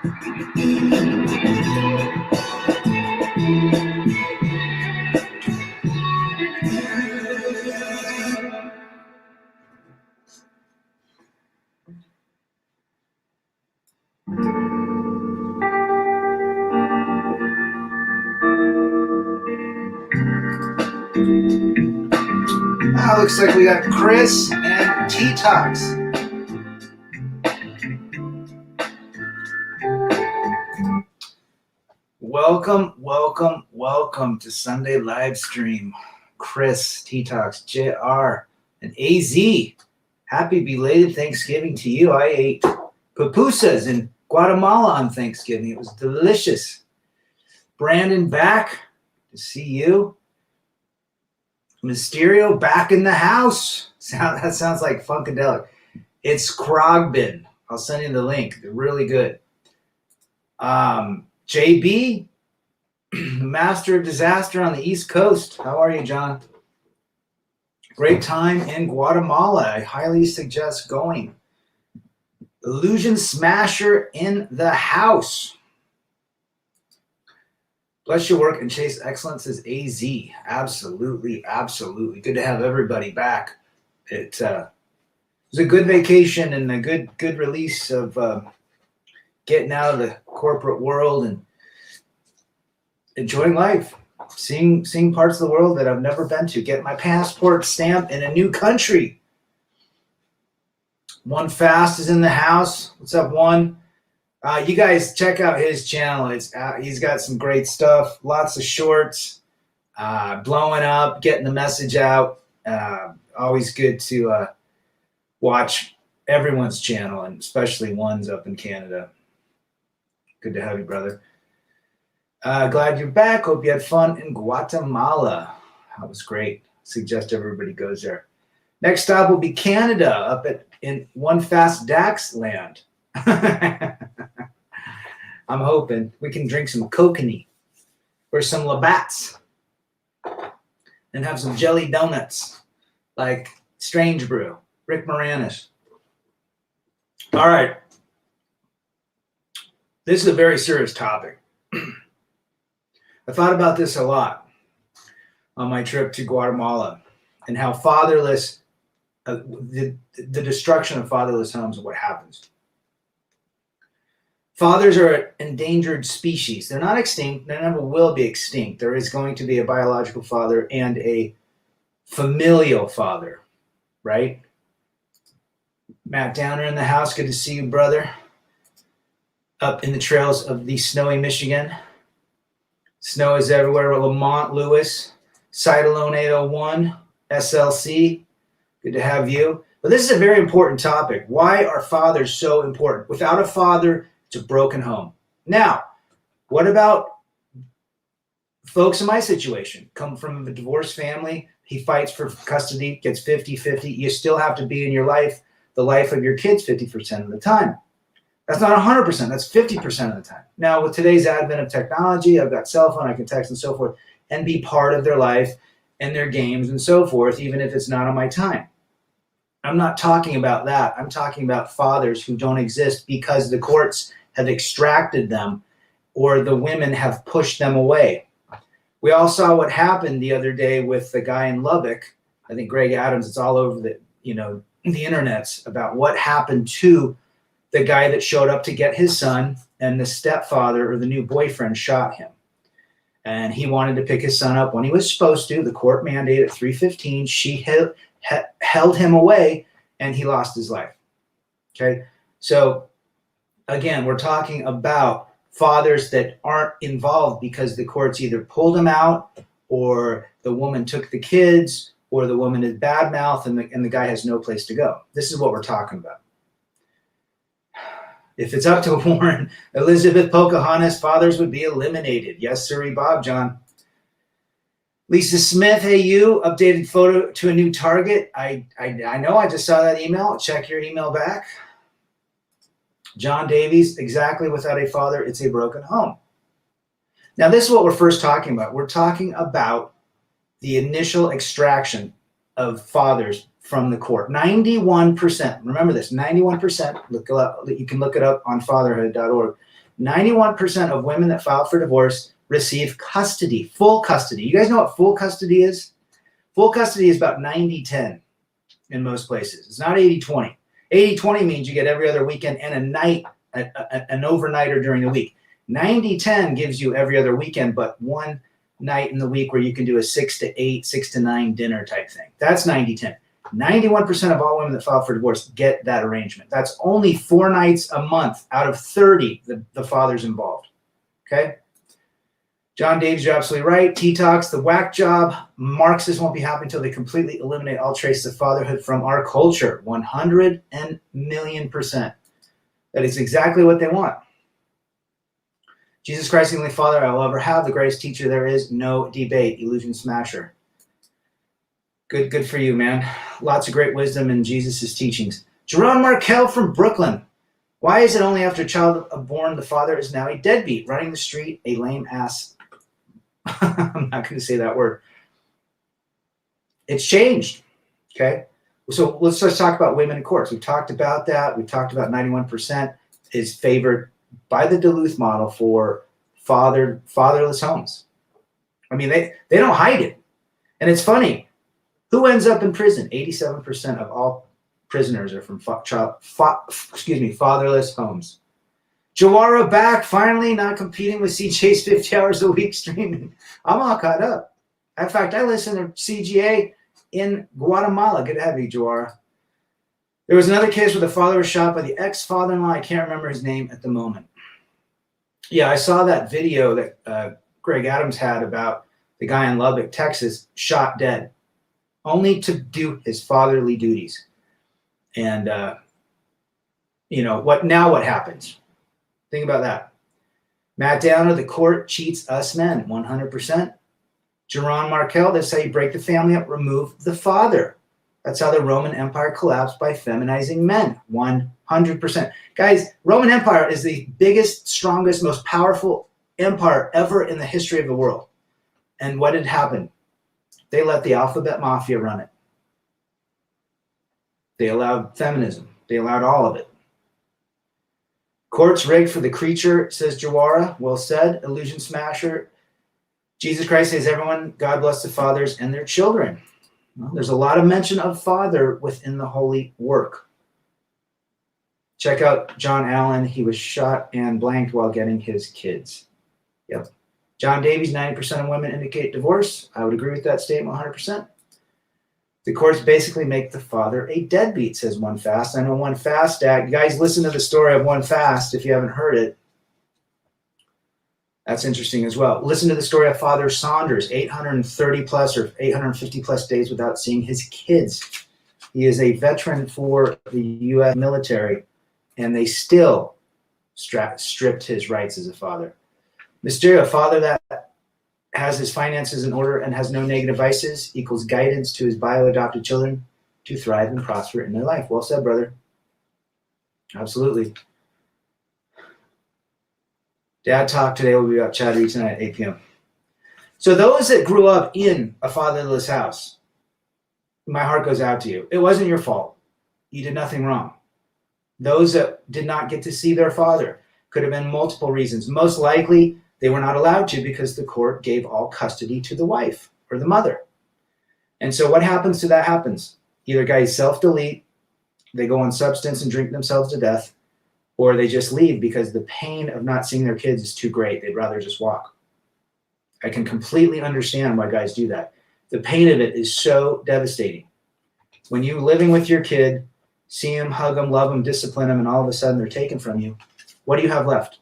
Looks like we got Chris and T-Tox. Welcome to Sunday live stream. Chris, T-Tox, JR, and AZ. Happy belated Thanksgiving to you. I ate pupusas in Guatemala on Thanksgiving. It was delicious. Brandon back to see you. Mysterio back in the house. That sounds like Funkadelic. It's Krogbin. I'll send you the link. They're really good. JB, Master of Disaster on the East Coast. How are you, John? Great time in Guatemala. I highly suggest going. Illusion Smasher in the house. Bless your work and chase excellence is AZ. Absolutely. Good to have everybody back. It was a good vacation and a good release of getting out of the corporate world and enjoying life. Seeing parts of the world that I've never been to. Get my passport stamped in a new country. One Fast is in the house. What's up, One? You guys check out his channel. He's got some great stuff. Lots of shorts, blowing up, getting the message out. Always good to watch everyone's channel, and especially One's up in Canada. Good to have you, brother. Glad you're back. Hope you had fun in Guatemala. That was great. Suggest everybody goes there. Next stop will be Canada, up in One Fast Dax land. I'm hoping we can drink some kokanee or some Labatt's and have some jelly donuts like Strange Brew, Rick Moranis. All right. This is a very serious topic. I thought about this a lot on my trip to Guatemala and how fatherless, the destruction of fatherless homes and what happens. Fathers are an endangered species. They're not extinct. They never will be extinct. There is going to be a biological father and a familial father, right? Matt Downer in the house. Good to see you, brother. Up in the trails of the snowy Michigan. Snow is everywhere. Lamont Lewis, Cytalone 801, SLC. Good to have you. But this is a very important topic. Why are fathers so important? Without a father, it's a broken home. Now, what about folks in my situation? Come from a divorced family. He fights for custody, gets 50-50. You still have to be in your life, the life of your kids 50% of the time. That's not 100%. That's 50% of the time. Now, with today's advent of technology, I've got cell phone, I can text and so forth, and be part of their life and their games and so forth, even if it's not on my time. I'm not talking about that. I'm talking about fathers who don't exist because the courts have extracted them or the women have pushed them away. We all saw what happened the other day with the guy in Lubbock. I think Greg Adams, it's all over the internets about what happened to the guy that showed up to get his son, and the stepfather or the new boyfriend shot him. And he wanted to pick his son up when he was supposed to. The court mandated at 3:15. She held him away, and he lost his life. Okay? So, again, we're talking about fathers that aren't involved because the courts either pulled him out, or the woman took the kids, or the woman is badmouth, and the guy has no place to go. This is what we're talking about. If it's up to Warren, Elizabeth Pocahontas, fathers would be eliminated. Yes, sirree, Bob John. Lisa Smith, hey, you, updated photo to a new target. I know, I just saw that email. Check your email back. John Davies, exactly, without a father, it's a broken home. Now, this is what we're first talking about. We're talking about the initial extraction of fathers from the court. 91%. Remember this, 91%. Look it up. You can look it up on fatherhood.org. 91% of women that file for divorce receive custody, full custody. You guys know what full custody is? Full custody is about 90-10 in most places. It's not 80-20. 80-20 means you get every other weekend and a night, an overnighter during the week. 90-10 gives you every other weekend, but one night in the week where you can do a 6 to 8, 6 to 9 dinner type thing. That's 90-10. 91% of all women that file for divorce get that arrangement. That's only 4 nights a month out of 30 the father's involved. Okay? John Davies, you're absolutely right. T-Talks, the whack job. Marxists won't be happy until they completely eliminate all traces of fatherhood from our culture. 100,000,000%. That is exactly what they want. Jesus Christ, the only Father I will ever have, the greatest teacher there is, no debate. Illusion smasher. Good for you, man. Lots of great wisdom in Jesus' teachings. Jerome Markel from Brooklyn. Why is it only after a child born the father is now a deadbeat, running the street, a lame ass? I'm not going to say that word. It's changed. Okay? So let's just talk about women in courts. We've talked about that. We've talked about 91% is favored by the Duluth model for fatherless homes. I mean, they don't hide it. And it's funny. Who ends up in prison? 87% of all prisoners are from fatherless homes. Jawara back, finally not competing with CJ's 50 hours a week streaming. I'm all caught up. In fact, I listen to CGA in Guatemala. Good to have you, Jawara. There was another case where the father was shot by the ex-father-in-law. I can't remember his name at the moment. Yeah, I saw that video that Greg Adams had about the guy in Lubbock, Texas, shot dead, only to do his fatherly duties. And, what happens? Think about that. Matt Downer, the court cheats us men, 100%. Jerome Markel, that's how you break the family up, remove the father. That's how the Roman Empire collapsed, by feminizing men, 100%. Guys, Roman Empire is the biggest, strongest, most powerful empire ever in the history of the world. And what had happened? They let the alphabet mafia run it. They allowed feminism. They allowed all of it. Courts rigged for the creature, says Jawara. Well said, illusion smasher. Jesus Christ says, everyone, God bless the fathers and their children. Well, there's a lot of mention of father within the holy work. Check out John Allen. He was shot and blanked while getting his kids. Yep. John Davies, 90% of women indicate divorce. I would agree with that statement 100%. The courts basically make the father a deadbeat, says One Fast. I know One Fast, you guys listen to the story of One Fast if you haven't heard it. That's interesting as well. Listen to the story of Father Saunders, 830 plus or 850 plus days without seeing his kids. He is a veteran for the U.S. military, and they still stripped his rights as a father. Mysterio, a father that has his finances in order and has no negative vices equals guidance to his bio-adopted children to thrive and prosper in their life. Well said, brother. Absolutely. Dad Talk today will be about Chattery tonight at 8 p.m. So those that grew up in a fatherless house, my heart goes out to you. It wasn't your fault. You did nothing wrong. Those that did not get to see their father, could have been multiple reasons. Most likely, they were not allowed to because the court gave all custody to the wife or the mother. And so what happens to that happens? Either guys self-delete, they go on substance and drink themselves to death, or they just leave because the pain of not seeing their kids is too great. They'd rather just walk. I can completely understand why guys do that. The pain of it is so devastating. When you're living with your kid, see them, hug them, love them, discipline them, and all of a sudden they're taken from you, what do you have left?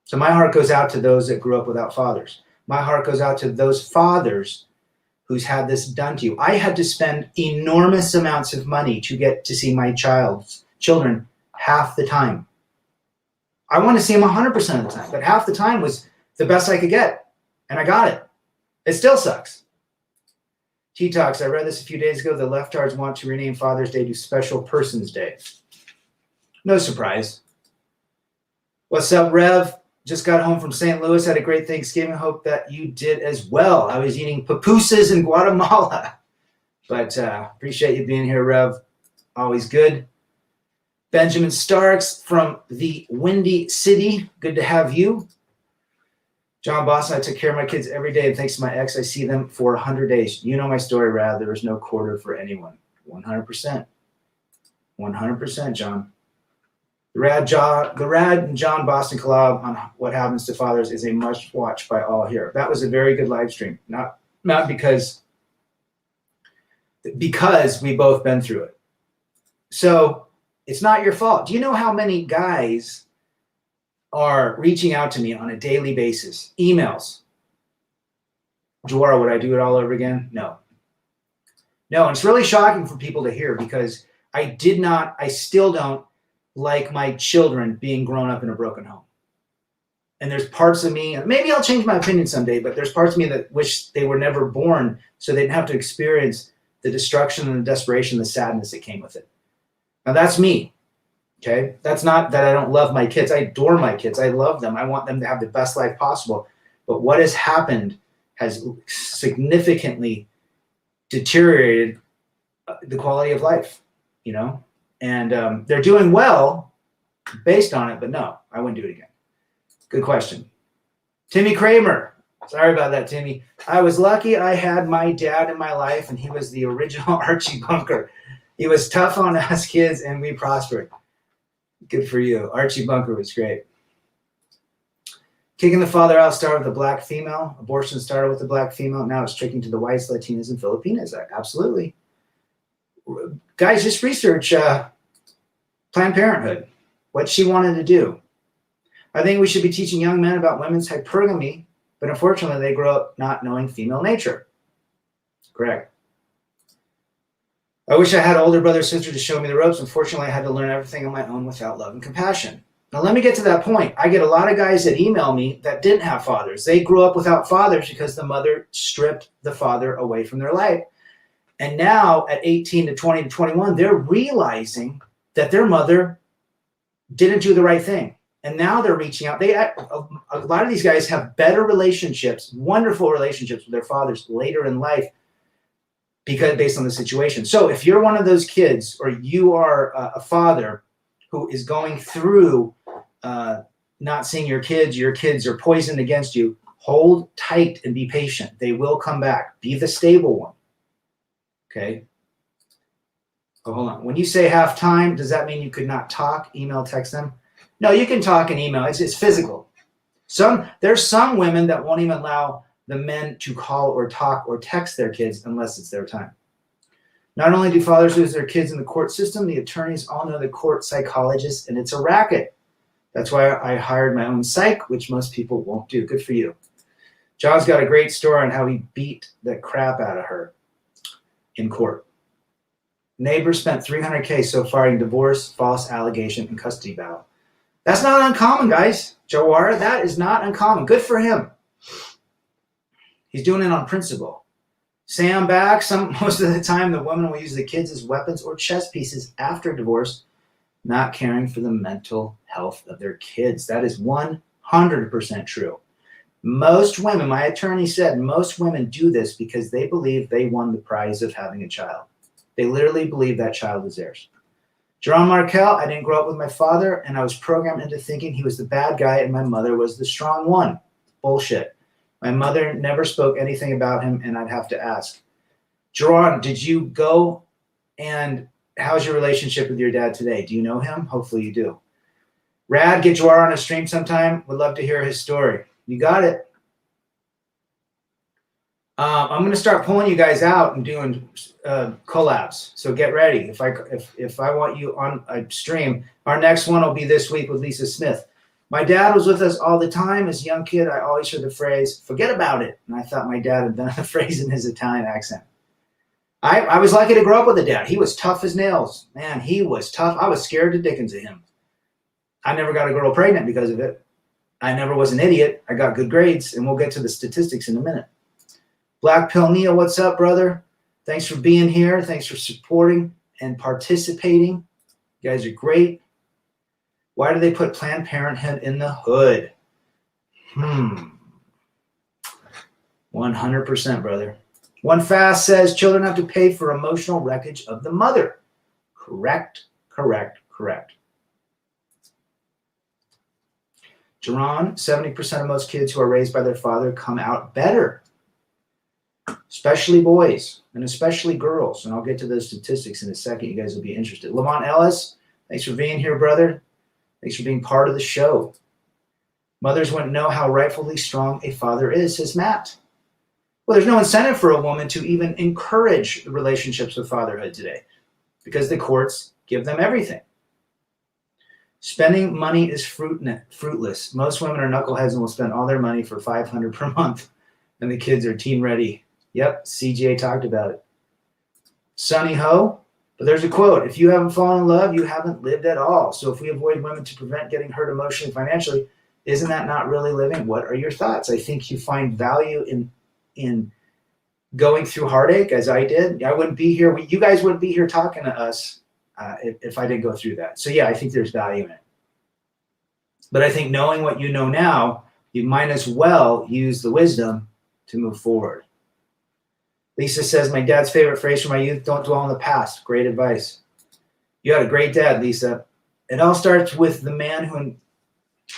So my heart goes out to those that grew up without fathers. My heart goes out to those fathers who's had this done to you. I had to spend enormous amounts of money to get to see my children half the time. I want to see them 100% of the time, but half the time was the best I could get, and I got it. It still sucks. T-Talks, I read this a few days ago. The leftards want to rename Father's Day to Special Persons Day. No surprise. What's up, Rev? Just got home from St. Louis. Had a great Thanksgiving. Hope that you did as well. I was eating pupusas in Guatemala. But appreciate you being here, Rev. Always good. Benjamin Starks from the Windy City. Good to have you. John Boston, I took care of my kids every day, and thanks to my ex, I see them for 100 days. You know my story, Rad. There is no quarter for anyone. 100%. 100%, John. The Rad and John Boston collab on what happens to fathers is a must watch by all here. That was a very good live stream. Not because we both been through it. So it's not your fault. Do you know how many guys are reaching out to me on a daily basis? Emails. Jawara, would I do it all over again? No. No, and it's really shocking for people to hear because I still don't like my children being grown up in a broken home. And there's parts of me, and maybe I'll change my opinion someday, but there's parts of me that wish they were never born so they didn't have to experience the destruction and the desperation, the sadness that came with it. Now that's me, okay? That's not that I don't love my kids. I adore my kids. I love them. I want them to have the best life possible. But what has happened has significantly deteriorated the quality of life, you know? And they're doing well based on it, but no, I wouldn't do it again. Good question. Timmy Kramer. Sorry about that, Timmy. I was lucky I had my dad in my life, and he was the original Archie Bunker. He was tough on us kids, and we prospered. Good for you. Archie Bunker was great. Kicking the father out started with a black female. Abortion started with a black female. Now it's tricking to the whites, Latinas, and Filipinas. Absolutely. Guys, just research Planned Parenthood, what she wanted to do. I think we should be teaching young men about women's hypergamy, but unfortunately they grow up not knowing female nature. Correct. I wish I had an older brother or sister to show me the ropes. Unfortunately, I had to learn everything on my own without love and compassion. Now, let me get to that point. I get a lot of guys that email me that didn't have fathers. They grew up without fathers because the mother stripped the father away from their life. And now at 18 to 20 to 21, they're realizing that their mother didn't do the right thing. And now they're reaching out. A lot of these guys have better relationships, wonderful relationships with their fathers later in life because based on the situation. So if you're one of those kids or you are a father who is going through not seeing your kids are poisoned against you, hold tight and be patient. They will come back. Be the stable one. Okay. Oh, hold on. When you say half time, does that mean you could not talk, email, text them? No, you can talk and email. It's physical. There's some women that won't even allow the men to call or talk or text their kids unless it's their time. Not only do fathers lose their kids in the court system, the attorneys all know the court psychologists, and it's a racket. That's why I hired my own psych, which most people won't do. Good for you. John's got a great story on how he beat the crap out of her in court. Neighbor spent $300K so far in divorce, false allegation, and custody battle. That's not uncommon, guys. Jawara, that is not uncommon. Good for him. He's doing it on principle. Sam back. Most of the time, the woman will use the kids as weapons or chess pieces after divorce, not caring for the mental health of their kids. That is 100% true. Most women, my attorney said, most women do this because they believe they won the prize of having a child. They literally believe that child is theirs. Jerome Markel, I didn't grow up with my father, and I was programmed into thinking he was the bad guy and my mother was the strong one. Bullshit. My mother never spoke anything about him, and I'd have to ask. Jerome, did you go, and how's your relationship with your dad today? Do you know him? Hopefully you do. Rad, get Jerome on a stream sometime. Would love to hear his story. You got it. I'm going to start pulling you guys out and doing collabs. So get ready. If I want you on a stream, our next one will be this week with Lisa Smith. My dad was with us all the time. As a young kid, I always heard the phrase, forget about it. And I thought my dad had done the phrase in his Italian accent. I was lucky to grow up with a dad. He was tough as nails. Man, he was tough. I was scared to dickens of him. I never got a girl pregnant because of it. I never was an idiot. I got good grades, and we'll get to the statistics in a minute. Black Pill Neil, what's up, brother? Thanks for being here. Thanks for supporting and participating. You guys are great. Why do they put Planned Parenthood in the hood? 100%, brother. One Fast says children have to pay for emotional wreckage of the mother. Correct, correct, correct. Jerron, 70% of most kids who are raised by their father come out better, especially boys and especially girls. And I'll get to those statistics in a second. You guys will be interested. Lamont Ellis, thanks for being here, brother. Thanks for being part of the show. Mothers wouldn't know how rightfully strong a father is, says Matt. Well, there's no incentive for a woman to even encourage the relationships with fatherhood today because the courts give them everything. Spending money is fruitless. Most women are knuckleheads and will spend all their money for $500 per month, and the kids are teen ready. Yep, CJ talked about it. Sunny Ho, but there's a quote: if you haven't fallen in love, you haven't lived at all. So if we avoid women to prevent getting hurt emotionally, financially, isn't that not really living? What are your thoughts? I think you find value in going through heartache, as I did. I wouldn't be here. You guys wouldn't be here talking to us if I didn't go through that. So yeah, I think there's value in it. But I think knowing what you know now, you might as well use the wisdom to move forward. Lisa says, my dad's favorite phrase from my youth, don't dwell on the past. Great advice. You had a great dad, Lisa. It all starts with the man who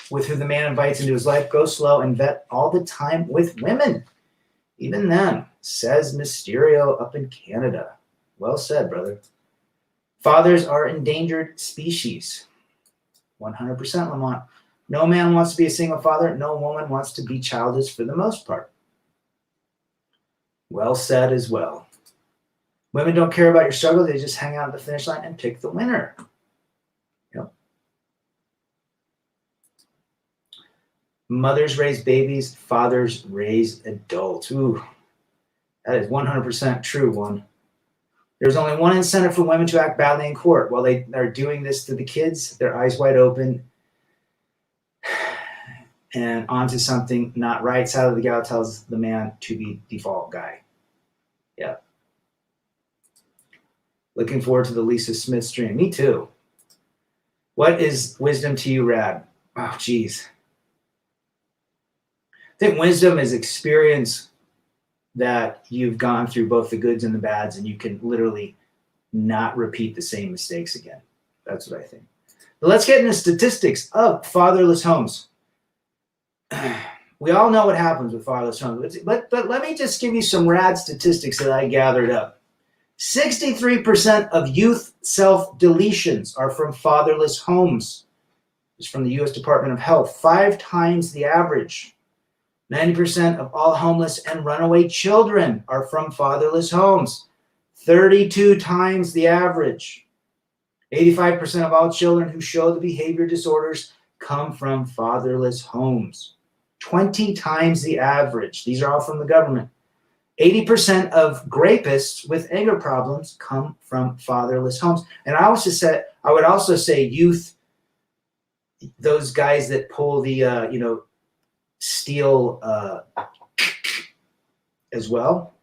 the man invites into his life. Go slow and vet all the time with women. Even them, says Mysterio up in Canada. Well said, brother. Fathers are endangered species. 100%, Lamont. No man wants to be a single father. No woman wants to be childless for the most part. Well said as well. Women don't care about your struggle. They just hang out at the finish line and pick the winner. Yep. Mothers raise babies. Fathers raise adults. Ooh, that is 100% true, one. There's only one incentive for women to act badly in court. While they are doing this to the kids, their eyes wide open and onto something not right. Sadly, the gal tells the man to be default guy. Yeah. Looking forward to the Lisa Smith stream. Me too. What is wisdom to you, Rad? Oh, geez. I think wisdom is experience that you've gone through both the goods and the bads, and you can literally not repeat the same mistakes again. That's what I think. But let's get into statistics of fatherless homes. We all know what happens with fatherless homes, but let me just give you some rad statistics that I gathered up. 63% of youth self-deletions are from fatherless homes. It's from the U.S. Department of Health, 5 times the average. 90% of all homeless and runaway children are from fatherless homes, 32 times the average. 85% of all children who show the behavior disorders come from fatherless homes, 20 times the average. These are all from the government. 80% of rapists with anger problems come from fatherless homes. And I would also say youth, those guys that pull the, steal as well.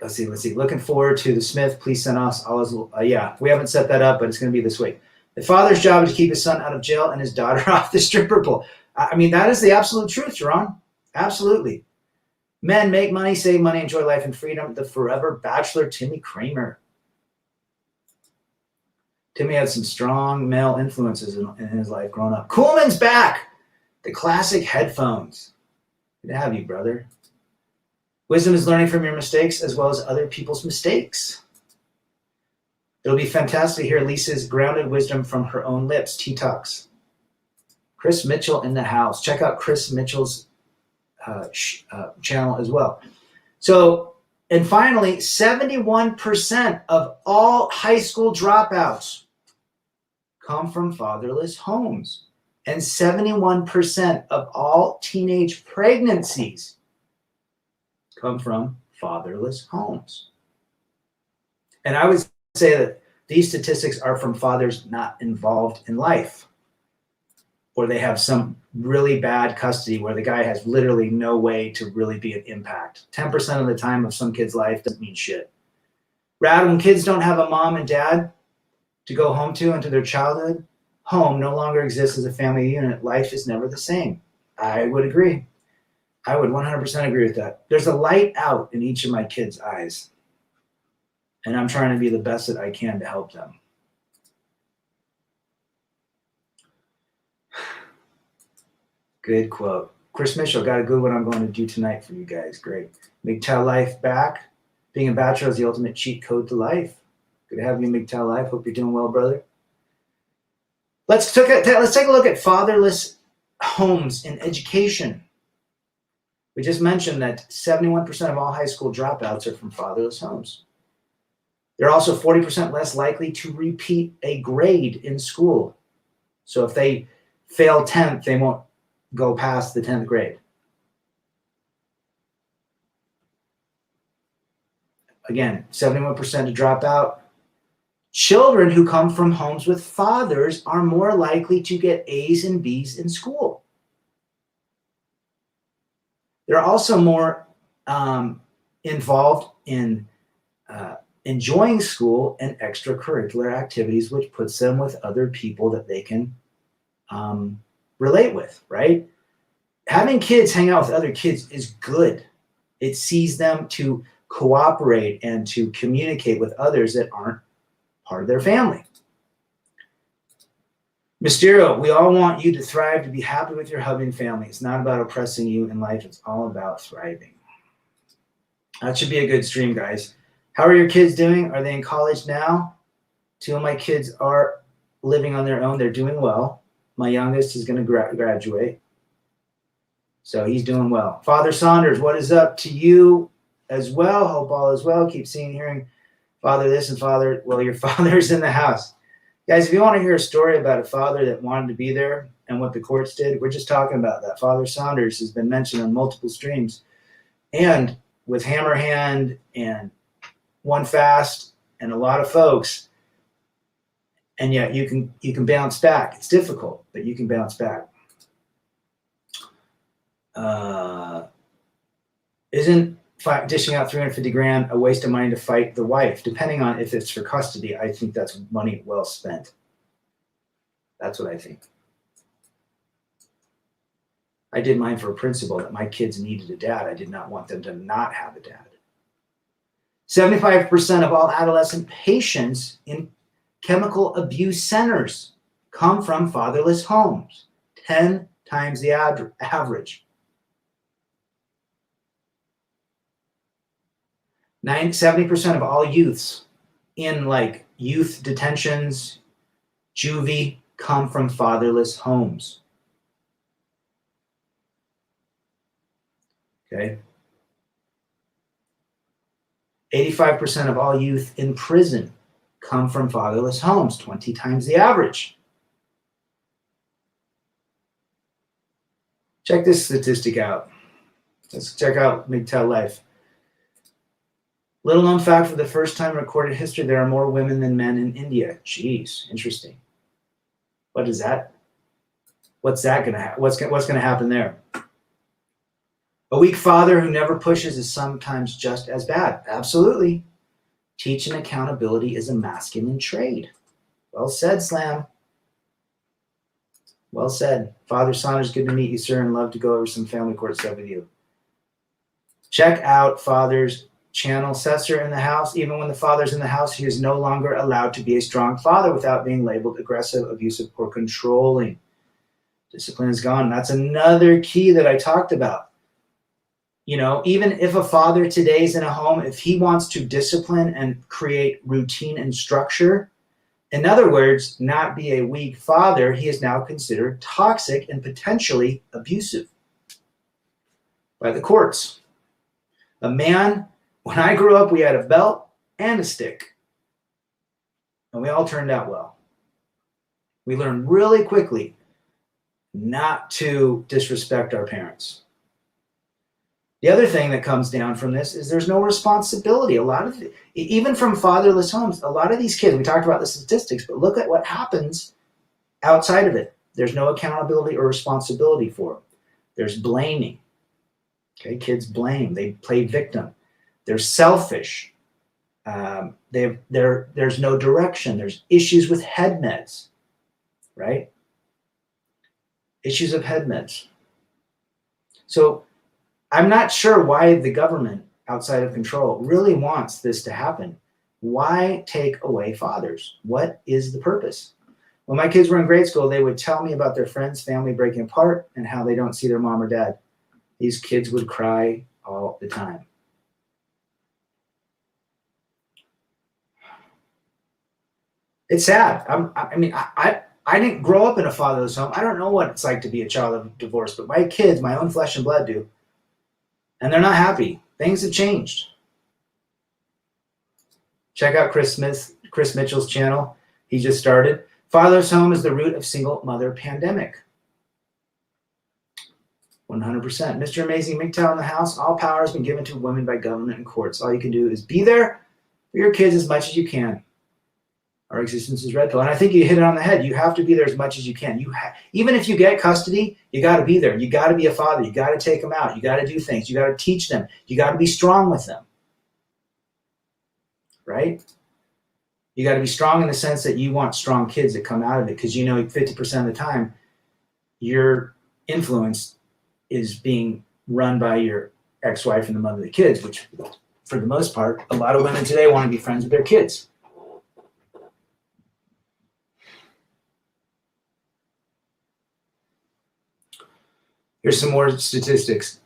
Let's see. Looking forward to the Smith. Please send us all his, yeah, we haven't set that up, but it's going to be this week. The father's job is to keep his son out of jail and his daughter off the stripper pole. I mean, that is the absolute truth, Sharon. Absolutely. Men make money, save money, enjoy life and freedom. The forever bachelor, Timmy Kramer. Timmy had some strong male influences in his life growing up. Coolman's back. The classic headphones. Good to have you, brother. Wisdom is learning from your mistakes as well as other people's mistakes. It'll be fantastic to hear Lisa's grounded wisdom from her own lips. T-Talks. Chris Mitchell in the house. Check out Chris Mitchell's channel as well. So, and finally, 71% of all high school dropouts come from fatherless homes. And 71% of all teenage pregnancies come from fatherless homes. And I would say that these statistics are from fathers not involved in life, or they have some really bad custody where the guy has literally no way to really be an impact. 10% of the time of some kid's life doesn't mean shit. Rather, when kids don't have a mom and dad to go home to into their childhood, home no longer exists as a family unit. Life is never the same. I would agree. I would 100% agree with that. There's a light out in each of my kids' eyes, and I'm trying to be the best that I can to help them. Good quote. Chris Mitchell, got a good one I'm going to do tonight for you guys. Great. MGTOW life back. Being a bachelor is the ultimate cheat code to life. Good to have you, MGTOW life. Hope you're doing well, brother. Let's take a look at fatherless homes in education. We just mentioned that 71% of all high school dropouts are from fatherless homes. They're also 40% less likely to repeat a grade in school. So if they fail 10th, they won't go past the 10th grade. Again, 71% to drop out. Children who come from homes with fathers are more likely to get A's and B's in school. They're also more involved in enjoying school and extracurricular activities, which puts them with other people that they can relate with, right? Having kids hang out with other kids is good. It sees them to cooperate and to communicate with others that aren't part of their family. Mysterio, we all want you to thrive, to be happy with your hubby and family. It's not about oppressing you in life. It's all about thriving. That should be a good stream, guys. How are your kids doing? Are they in college now? 2 of my kids are living on their own. They're doing well. My youngest is going to graduate. So he's doing well. Father Saunders, what is up to you as well? Hope all is well. Keep seeing, hearing Father this and Father, well, your father's in the house. Guys, if you want to hear a story about a father that wanted to be there and what the courts did, we're just talking about that. Father Saunders has been mentioned on multiple streams. And with Hammerhand and One Fast and a lot of folks, and yet you can bounce back. It's difficult, but you can bounce back. Isn't dishing out $350,000 a waste of money to fight the wife? Depending on if it's for custody, I think that's money well spent. That's what I think. I did mine for a principle that my kids needed a dad. I did not want them to not have a dad. 75% of all adolescent patients in chemical abuse centers come from fatherless homes, 10 times the average. 70% of all youths in like youth detentions, juvie, come from fatherless homes. Okay. 85% of all youth in prison come from fatherless homes, 20 times the average. Check this statistic out. Let's check out MGTOW Life. Little known fact, for the first time in recorded history, there are more women than men in India. Jeez, interesting. What is that? What's that gonna happen? What's gonna happen there? A weak father who never pushes is sometimes just as bad. Absolutely. Teaching accountability is a masculine trait. Well said, Slam. Well said. Father Saunders, good to meet you, sir, and love to go over some family court stuff with you. Check out Father's channel. Cesar in the house. Even when the father's in the house, he is no longer allowed to be a strong father without being labeled aggressive, abusive, or controlling. Discipline is gone. That's another key that I talked about. You know, even if a father today is in a home, if he wants to discipline and create routine and structure, in other words, not be a weak father, he is now considered toxic and potentially abusive by the courts. A man, when I grew up, we had a belt and a stick, and we all turned out well. We learned really quickly not to disrespect our parents. The other thing that comes down from this is there's no responsibility. A lot of, even from fatherless homes, a lot of these kids, we talked about the statistics, but look at what happens outside of it. There's no accountability or responsibility for them. There's blaming. Okay, kids blame. They play victim. They're selfish. There's no direction. There's issues with head meds, right? Issues of head meds. So I'm not sure why the government outside of control really wants this to happen. Why take away fathers? What is the purpose? When my kids were in grade school, they would tell me about their friends' family breaking apart and how they don't see their mom or dad. These kids would cry all the time. It's sad. I didn't grow up in a fatherless home. I don't know what it's like to be a child of divorce, but my kids, my own flesh and blood, do. And they're not happy. Things have changed. Check out Chris Mitchell's channel. He just started. Fatherless home is the root of single mother pandemic. 100%. Mr. Amazing MGTOW in the house. All power has been given to women by government and courts. All you can do is be there for your kids as much as you can. Our existence is red pill. And I think you hit it on the head. You have to be there as much as you can. Even if you get custody, you got to be there. You got to be a father. You got to take them out. You got to do things. You got to teach them. You got to be strong with them. Right? You got to be strong in the sense that you want strong kids that come out of it, because 50% of the time your influence is being run by your ex-wife and the mother of the kids, which for the most part, a lot of women today want to be friends with their kids. Here's some more statistics.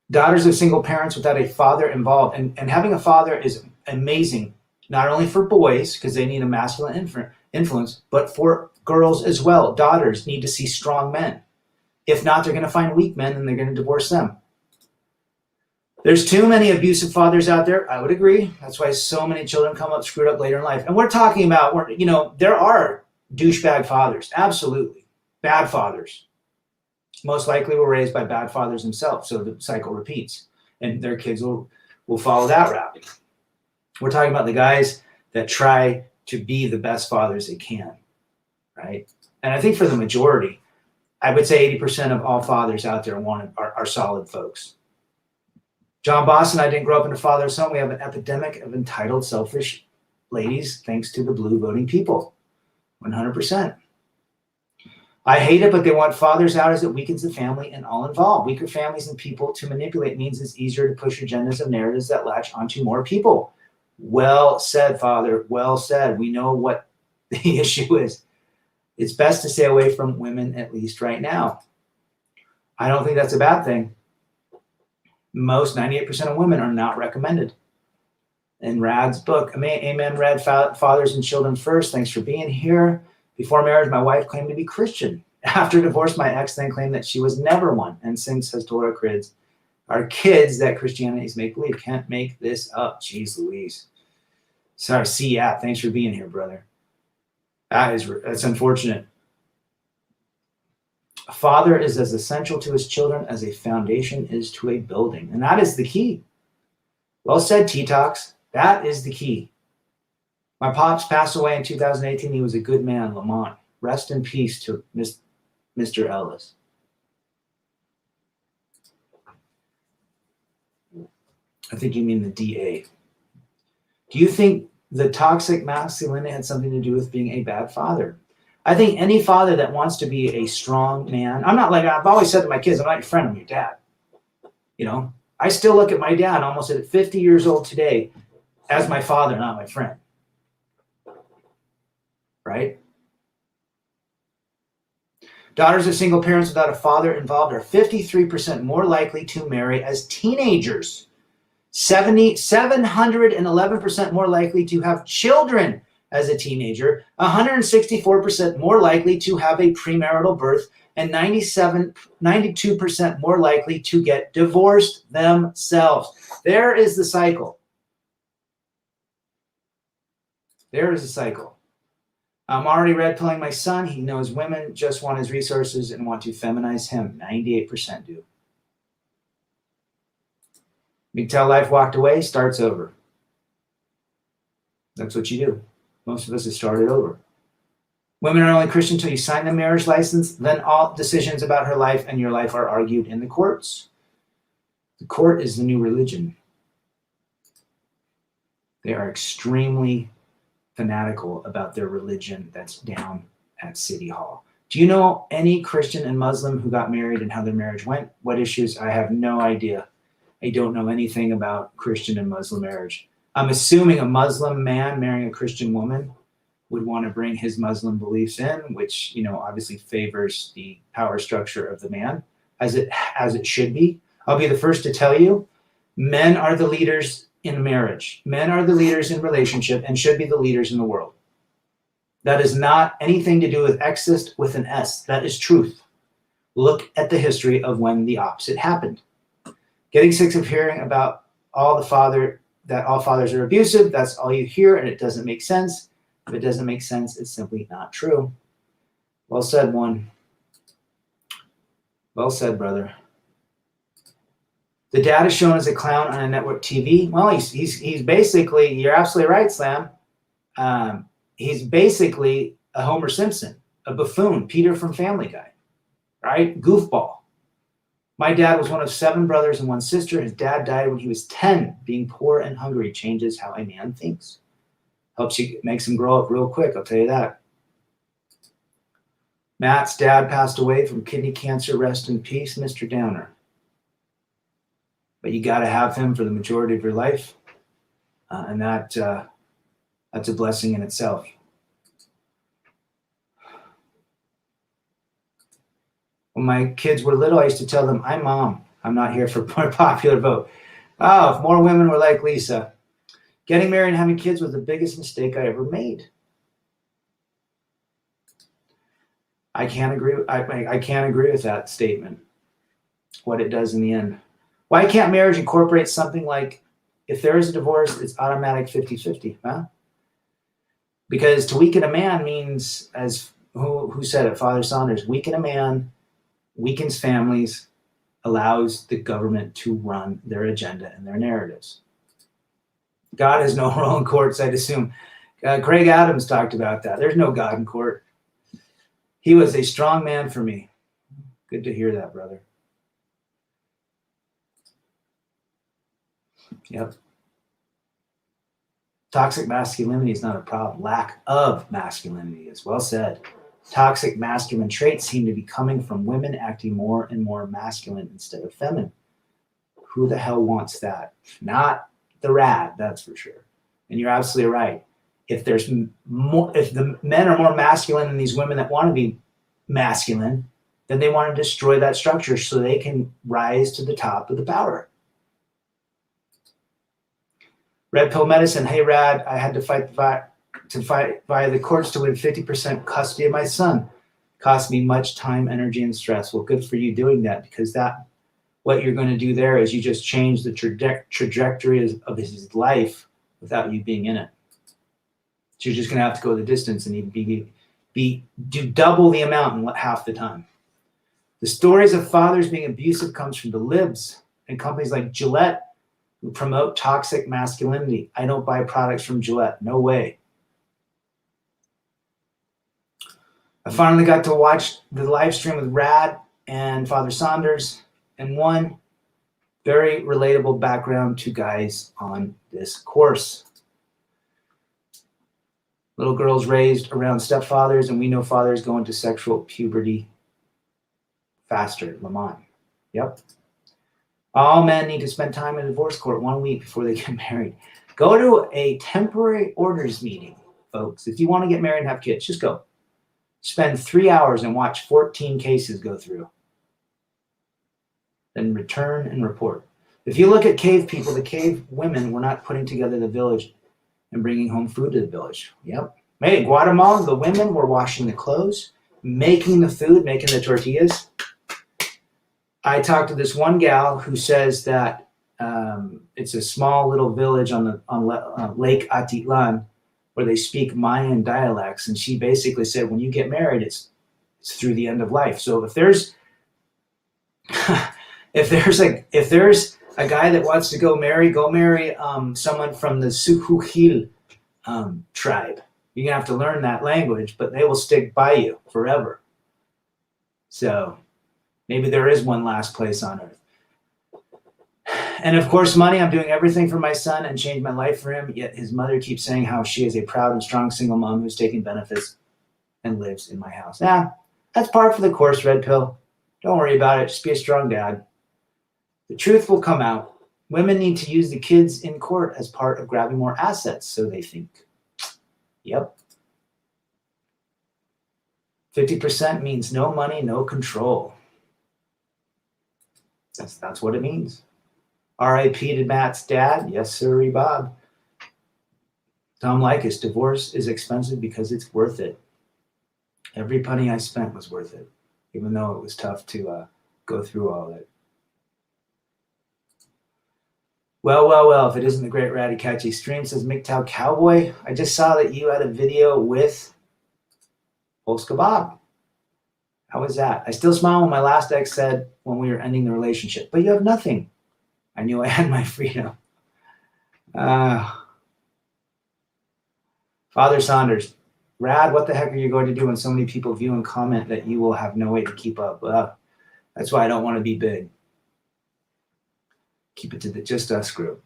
Daughters of single parents without a father involved. And having a father is amazing, not only for boys, because they need a masculine influence, but for girls as well. Daughters need to see strong men. If not, they're going to find weak men and they're going to divorce them. There's too many abusive fathers out there. I would agree. That's why so many children come up screwed up later in life. And we're talking about, there are douchebag fathers. Absolutely. Bad fathers. Most likely were raised by bad fathers themselves. So the cycle repeats. And their kids will follow that route. We're talking about the guys that try to be the best fathers they can. Right? And I think for the majority, I would say 80% of all fathers out there are solid folks. John Boston, I didn't grow up in a fatherless home. We have an epidemic of entitled, selfish ladies thanks to the blue voting people. 100%. I hate it, but they want fathers out as it weakens the family and all involved. Weaker families and people to manipulate means it's easier to push agendas of narratives that latch onto more people. Well said, Father. Well said. We know what the issue is. It's best to stay away from women, at least right now. I don't think that's a bad thing. Most 98% of women are not recommended. In Rad's book, Amen, Rad, Fathers and Children First. Thanks for being here. Before marriage, my wife claimed to be Christian. After divorce, my ex then claimed that she was never one, and since has told our kids that Christianity is make-believe. Can't make this up. Jeez Louise. Sorry, thanks for being here, brother. That's unfortunate. A father is as essential to his children as a foundation is to a building. And that is the key. Well said, T-Tox. That is the key. My pops passed away in 2018. He was a good man, Lamont. Rest in peace to Mr. Ellis. I think you mean the DA. Do you think the toxic masculinity had something to do with being a bad father? I think any father that wants to be a strong man, I've always said to my kids, I'm not your friend, I'm your dad. I still look at my dad almost at 50 years old today as my father, not my friend. Right? Daughters of single parents without a father involved are 53% more likely to marry as teenagers. 711% more likely to have children as a teenager, 164% more likely to have a premarital birth, and 92% more likely to get divorced themselves. There is the cycle. There is a cycle. I'm already red pilling my son. He knows women just want his resources and want to feminize him. 98% do. MGTOW life walked away, starts over. That's what you do. Most of us have started over. Women are only Christian until you sign the marriage license. Then all decisions about her life and your life are argued in the courts. The court is the new religion. They are extremely fanatical about their religion that's down at City Hall. Do you know any Christian and Muslim who got married and how their marriage went? What issues? I have no idea. I don't know anything about Christian and Muslim marriage. I'm assuming a Muslim man marrying a Christian woman would want to bring his Muslim beliefs in, which, obviously favors the power structure of the man, as it should be. I'll be the first to tell you, men are the leaders in marriage. Men are the leaders in relationship and should be the leaders in the world. That is not anything to do with exist with an S. That is truth. Look at the history of when the opposite happened. Getting sick of hearing about all fathers are abusive, that's all you hear, and it doesn't make sense. If it doesn't make sense, it's simply not true. Well said, one. Well said, brother. The dad is shown as a clown on a network TV. Well, he's basically, you're absolutely right, Slam. He's basically a Homer Simpson, a buffoon, Peter from Family Guy, right? Goofball. My dad was one of 7 brothers and 1 sister. His dad died when he was 10. Being poor and hungry changes how a man thinks. Makes him grow up real quick, I'll tell you that. Matt's dad passed away from kidney cancer. Rest in peace, Mr. Downer. But you got to have him for the majority of your life. And that's a blessing in itself. When my kids were little, I used to tell them, I'm mom. I'm not here for a popular vote. Oh, if more women were like Lisa. Getting married and having kids was the biggest mistake I ever made. I can't agree with that statement, what it does in the end. Why can't marriage incorporate something like, if there is a divorce, it's automatic 50-50, huh? Because to weaken a man means, as who said it, Father Saunders, weaken a man, weakens families, allows the government to run their agenda and their narratives. God has no role in courts, I'd assume. Craig Adams talked about that. There's no God in court. He was a strong man for me. Good to hear that, brother. Yep. Toxic masculinity is not a problem. Lack of masculinity is. Well said. Toxic masculine traits seem to be coming from women acting more and more masculine instead of feminine. Who the hell wants that? Not the rad, that's for sure. And you're absolutely right. If the men are more masculine than these women that want to be masculine, then they want to destroy that structure so they can rise to the top of the power. Red pill medicine. Hey, Rad, I had to fight via the courts to win 50% custody of my son. Cost me much time, energy, and stress. Well, good for you doing that, because what you're going to do there is you just change the trajectory of his life without you being in it. So you're just going to have to go the distance and do double the amount in half the time. The stories of fathers being abusive comes from the libs and companies like Gillette, who promote toxic masculinity. I don't buy products from Gillette. No way. I finally got to watch the live stream with Rad and Father Saunders, and one very relatable background to guys on this course. Little girls raised around stepfathers, and we know fathers go into sexual puberty faster. Lamont. Yep. All men need to spend time in a divorce court 1 week before they get married. Go to a temporary orders meeting, folks. If you want to get married and have kids, just go. Spend 3 hours and watch 14 cases go through. Then return and report. If you look at cave people, the cave women were not putting together the village and bringing home food to the village. Yep. Hey, Guatemala, the women were washing the clothes, making the food, making the tortillas. I talked to this one gal who says that it's a small little village on Lake Atitlan where they speak Mayan dialects, and she basically said when you get married, it's through the end of life. So if there's if there's a guy that wants to go marry someone from the Sukuhil tribe. You're gonna have to learn that language, but they will stick by you forever. So maybe there is one last place on earth. And of course, money. I'm doing everything for my son and changed my life for him, yet his mother keeps saying how she is a proud and strong single mom who's taking benefits and lives in my house. That's par for the course, Red Pill. Don't worry about it. Just be a strong dad. The truth will come out. Women need to use the kids in court as part of grabbing more assets, so they think. Yep. 50% means no money, no control. That's what it means. R.I.P. to Matt's dad. Yes, sir, Bob. Tom Likas, divorce is expensive because it's worth it. Every penny I spent was worth it, even though it was tough to go through all of it. Well, if it isn't the great Ratty Catchy Stream, says MGTOW Cowboy. I just saw that you had a video with Polska Bob. How was that? I still smile when my last ex said when we were ending the relationship, but you have nothing. I knew I had my freedom. Father Saunders, Rad, what the heck are you going to do when so many people view and comment that you will have no way to keep up? That's why I don't want to be big. Keep it to the Just Us group.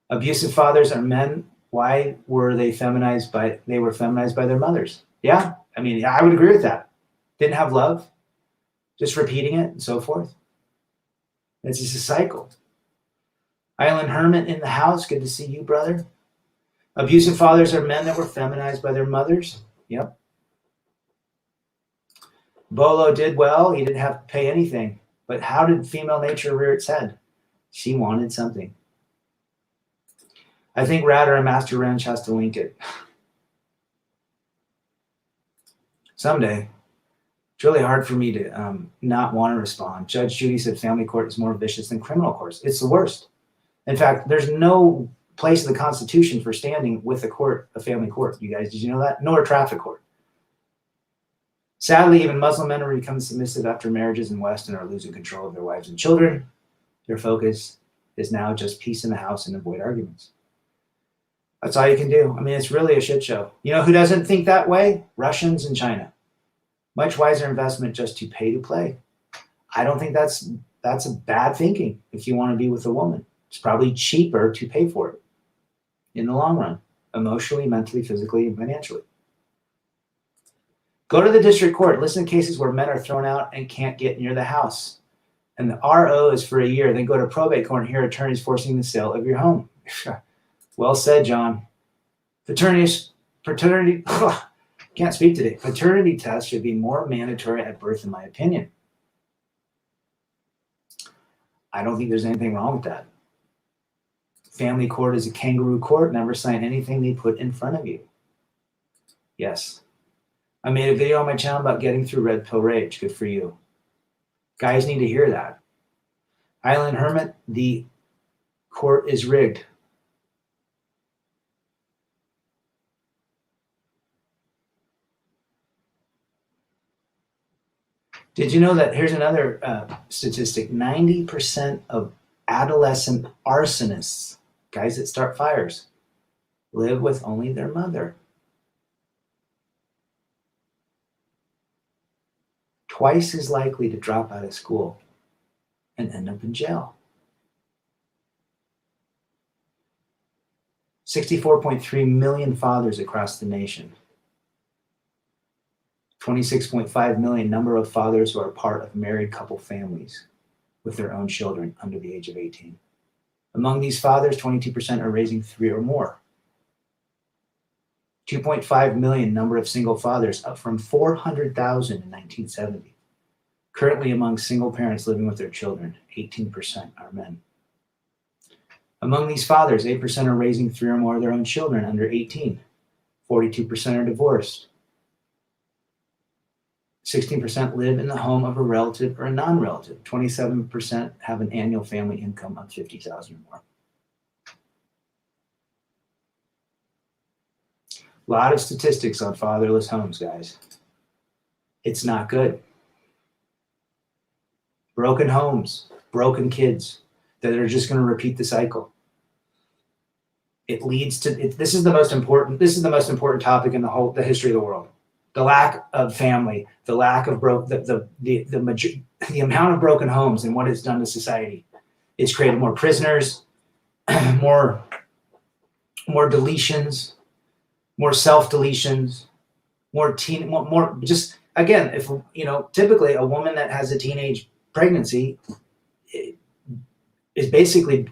Abusive fathers are men. Why were they feminized by their mothers? Yeah, I mean, I would agree with that. Didn't have love, just repeating it and so forth. It's just a cycle. Island Hermit in the house. Good to see you, brother. Abusive fathers are men that were feminized by their mothers. Yep. Bolo did well. He didn't have to pay anything. But how did female nature rear its head? She wanted something. I think Rad or a Master Wrench has to link it. Someday. It's really hard for me to not want to respond. Judge Judy said family court is more vicious than criminal courts. It's the worst. In fact, there's no place in the Constitution for standing with a court, a family court. You guys, did you know that? Nor a traffic court. Sadly, even Muslim men are becoming submissive after marriages in West and are losing control of their wives and children. Their focus is now just peace in the house and avoid arguments. That's all you can do. I mean, it's really a shit show. You know who doesn't think that way? Russians and China. Much wiser investment just to pay to play. I don't think that's a bad thinking if you want to be with a woman. It's probably cheaper to pay for it in the long run, emotionally, mentally, physically, and financially. Go to the district court. Listen to cases where men are thrown out and can't get near the house. And the RO is for a year. Then go to probate court and hear attorneys forcing the sale of your home. Well said, John. Paternity, can't speak today. Paternity tests should be more mandatory at birth, in my opinion. I don't think there's anything wrong with that. Family court is a kangaroo court. Never sign anything they put in front of you. Yes. I made a video on my channel about getting through red pill rage. Good for you. Guys need to hear that. Island Hermit, the court is rigged. Did you know that here's another statistic, 90% of adolescent arsonists, guys that start fires, live with only their mother. Twice as likely to drop out of school and end up in jail. 64.3 million fathers across the nation. 26.5 million number of fathers who are part of married couple families with their own children under the age of 18. Among these fathers, 22% are raising 3 or more. 2.5 million number of single fathers, up from 400,000 in 1970. Currently, among single parents living with their children, 18% are men. Among these fathers, 8% are raising 3 or more of their own children under 18. 42% are divorced. 16% live in the home of a relative or a non-relative. 27% have an annual family income of $50,000 or more. A lot of statistics on fatherless homes, guys. It's not good. Broken homes, broken kids that are just going to repeat the cycle. It leads to this is the most important topic in the history of the world. The lack of family, the lack of the amount of broken homes and what it's done to society. It's created more prisoners, more deletions, more self-deletions, more just again, if typically a woman that has a teenage pregnancy is basically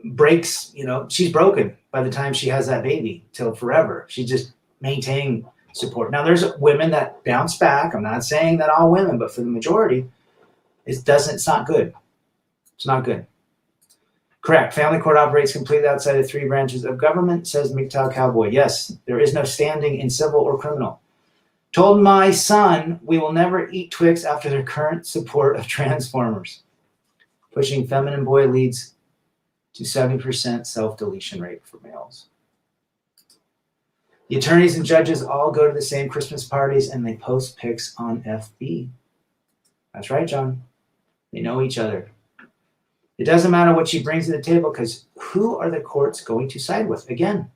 breaks, she's broken by the time she has that baby till forever. She just maintaining support. Now there's women that bounce back. I'm not saying that all women, but for the majority, it's not good. It's not good. Correct. Family court operates completely outside of 3 branches of government, says MGTOW Cowboy. Yes, there is no standing in civil or criminal. Told my son we will never eat Twix after their current support of Transformers. Pushing feminine boy leads to 70% self-deletion rate for males. The attorneys and judges all go to the same Christmas parties and they post pics on FB. That's right, John. They know each other. It doesn't matter what she brings to the table because who are the courts going to side with? Again,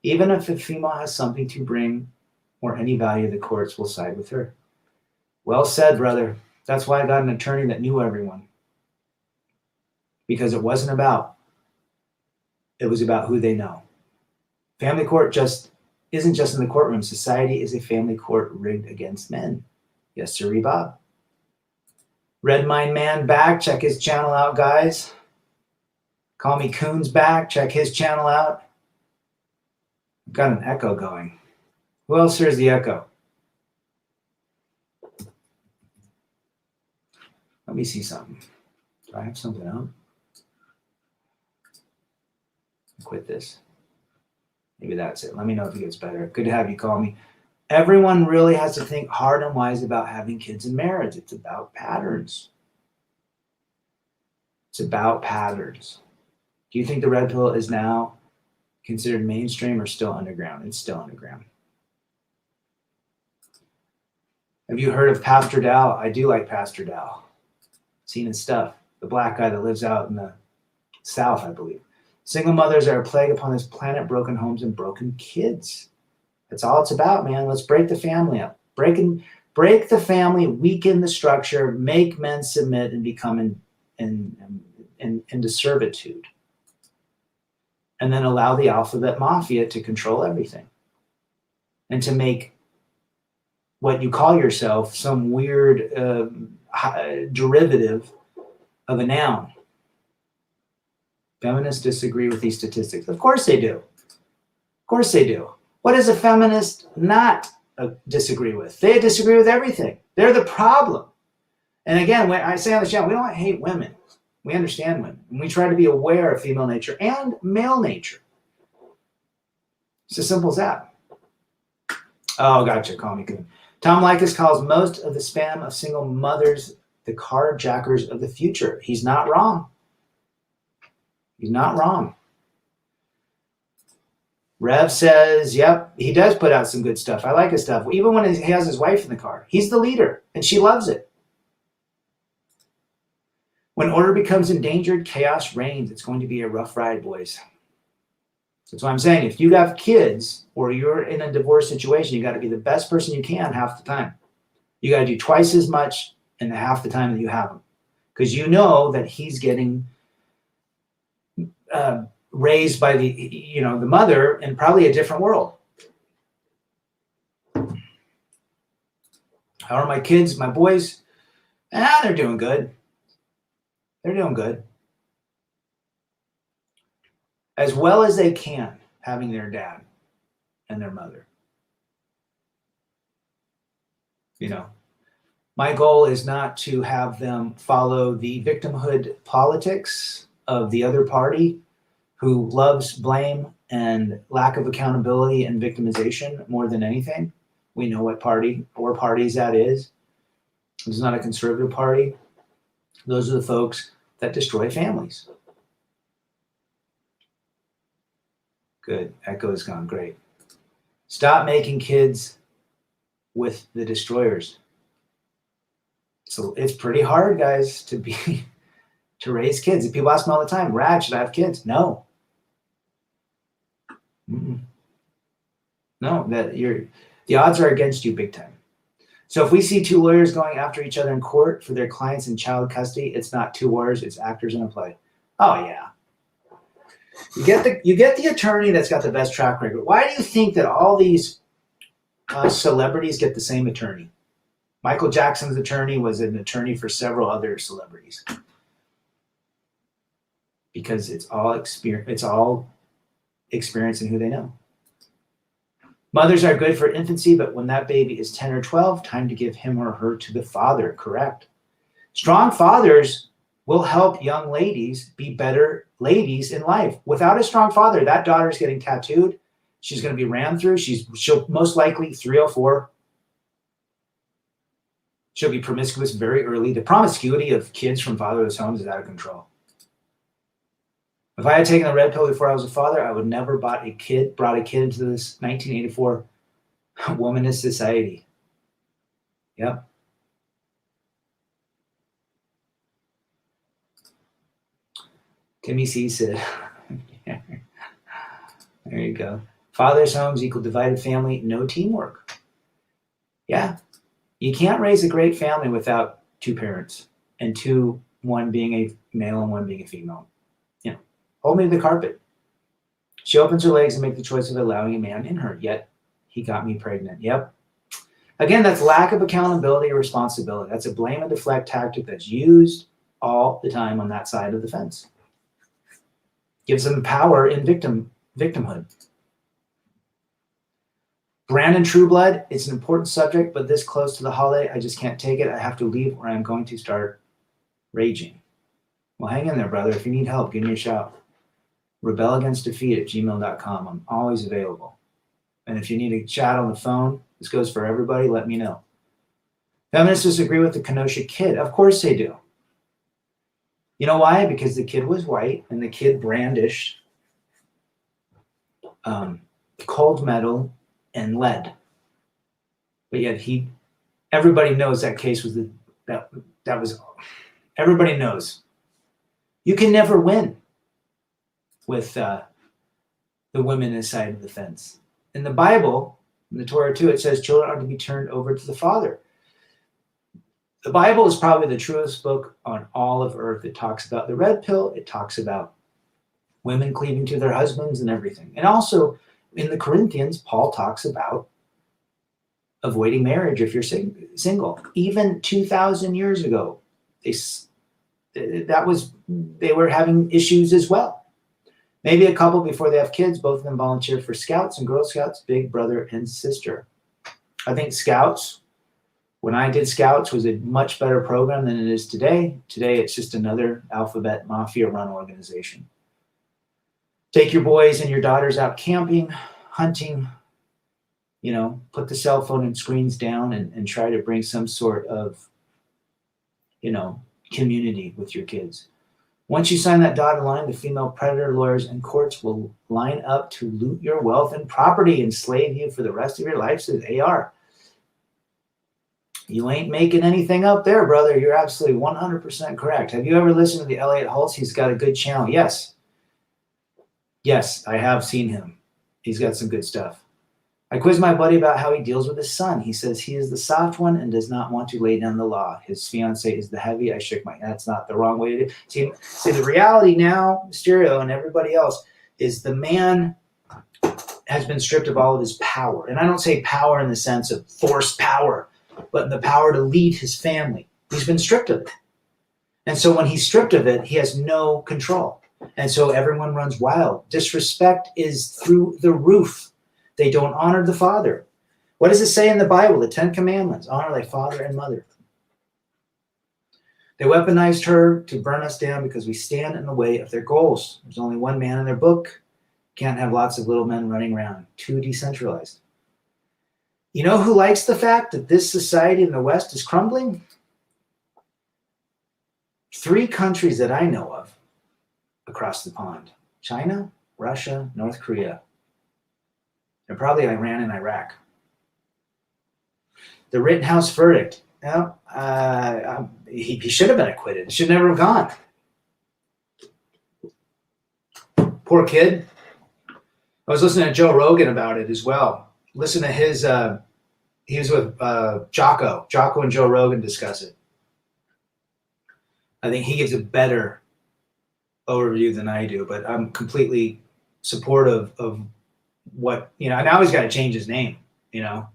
even if a female has something to bring or any value, the courts will side with her. Well said, brother. That's why I got an attorney that knew everyone. Because it was about who they know. Family court isn't just in the courtroom. Society is a family court rigged against men. Yes, sir, Bob. Red Mind Man back. Check his channel out, guys. Call Me Coons back. Check his channel out. I've got an echo going. Who else hears the echo? Let me see something. Do I have something up? Quit this. Maybe that's it. Let me know if it gets better. Good to have you call me. Everyone really has to think hard and wise about having kids in marriage. It's about patterns. It's about patterns. Do you think the red pill is now considered mainstream or still underground? It's still underground. Have you heard of Pastor Dow? I do like Pastor Dow. Seen his stuff. The black guy that lives out in the South, I believe. Single mothers are a plague upon this planet, broken homes and broken kids. That's all it's about, man. Let's break the family up. Break the family, weaken the structure, make men submit and become into servitude. And then allow the alphabet mafia to control everything. And to make what you call yourself some weird derivative of a noun. Feminists disagree with these statistics. Of course they do. Of course they do. What does a feminist not disagree with? They disagree with everything. They're the problem. And again, when I say on the channel, we don't hate women. We understand women. And we try to be aware of female nature and male nature. It's as simple as that. Oh, gotcha. Call me good. Tom Likas calls most of the spam of single mothers the carjackers of the future. He's not wrong. He's not wrong. Rev says, yep, he does put out some good stuff. I like his stuff. Even when he has his wife in the car. He's the leader, and she loves it. When order becomes endangered, chaos reigns. It's going to be a rough ride, boys. That's why I'm saying if you have kids or you're in a divorce situation, you got to be the best person you can half the time. You got to do twice as much in half the time that you have him. Because you know that he's getting raised by the mother in probably a different world. How are my kids, my boys? They're doing good. They're doing good. As well as they can, having their dad and their mother. My goal is not to have them follow the victimhood politics of the other party who loves blame and lack of accountability and victimization more than anything. We know what party or parties that is. It's not a conservative party. Those are the folks that destroy families. Good. Echo is gone. Great. Stop making kids with the destroyers. So it's pretty hard, guys, to raise kids. People ask me all the time, Rad, should I have kids? No. Mm-mm. No, the odds are against you big time. So if we see two lawyers going after each other in court for their clients in child custody, it's not two lawyers, it's actors in a play. Oh yeah. You get the attorney that's got the best track record. Why do you think that all these celebrities get the same attorney? Michael Jackson's attorney was an attorney for several other celebrities. because it's all experiencing who they know. Mothers are good for infancy, but when that baby is 10 or 12, time to give him or her to the father. Correct. Strong fathers will help young ladies be better ladies in life. Without a strong father, that daughter's getting tattooed. She's going to be ran through. She'll most likely 304. She'll be promiscuous very early. The promiscuity of kids from fatherless homes is out of control. If I had taken the red pill before I was a father, I would never brought a kid into this 1984 womanist society. Yep. Timmy C said, there you go. Father's homes equal divided family, no teamwork. Yeah. You can't raise a great family without two parents and one being a male and one being a female. You know, hold me to the carpet. She opens her legs and makes the choice of allowing a man in her, yet he got me pregnant. Yep. Again, that's lack of accountability or responsibility. That's a blame and deflect tactic that's used all the time on that side of the fence. Gives them power in victimhood. Brandon Trueblood, it's an important subject, but this close to the holiday, I just can't take it. I have to leave or I'm going to start raging. Well, hang in there, brother. If you need help, give me a shout. rebelagainstdefeat@gmail.com. I'm always available. And if you need a chat on the phone, this goes for everybody, let me know. Feminists disagree with the Kenosha kid. Of course they do. You know why? Because the kid was white and the kid brandished cold metal and lead. But yet everybody knows that case was everybody knows. You can never win with the women side of the fence. In the Bible, in the Torah too, it says children are to be turned over to the father. The Bible is probably the truest book on all of earth. It talks about the red pill. It talks about women cleaving to their husbands and everything. And also in the Corinthians, Paul talks about avoiding marriage if you're single. Even 2,000 years ago, they were having issues as well. Maybe a couple before they have kids, both of them volunteer for Scouts and Girl Scouts, big brother and sister. I think Scouts, when I did Scouts, was a much better program than it is today. Today, it's just another alphabet mafia-run organization. Take your boys and your daughters out camping, hunting, put the cell phone and screens down and try to bring some sort of, community with your kids. Once you sign that dotted line, the female predator lawyers and courts will line up to loot your wealth and property, enslave you for the rest of your life, says AR. You ain't making anything up there, brother. You're absolutely 100% correct. Have you ever listened to the Elliot Holtz? He's got a good channel. Yes, I have seen him. He's got some good stuff. I quizzed my buddy about how he deals with his son. He says he is the soft one and does not want to lay down the law. His fiance is the heavy. I shook my, that's not the wrong way to do it. See, the reality now, Mysterio and everybody else, is the man has been stripped of all of his power. And I don't say power in the sense of forced power, but the power to lead his family. He's been stripped of it. And so when he's stripped of it, he has no control. And so everyone runs wild. Disrespect is through the roof. They don't honor the father. What does it say in the Bible? The 10 Commandments. Honor thy father and mother. They weaponized her to burn us down because we stand in the way of their goals. There's only one man in their book. Can't have lots of little men running around. Too decentralized. You know who likes the fact that this society in the West is crumbling? 3 countries that I know of across the pond. China, Russia, North Korea. And probably Iran and Iraq. The Rittenhouse verdict. He should have been acquitted. Should never have gone. Poor kid. I was listening to Joe Rogan about it as well. Listen to his, he was with Jocko. Jocko and Joe Rogan discuss it. I think he gives a better overview than I do, but I'm completely supportive of what, now he's got to change his name, He's got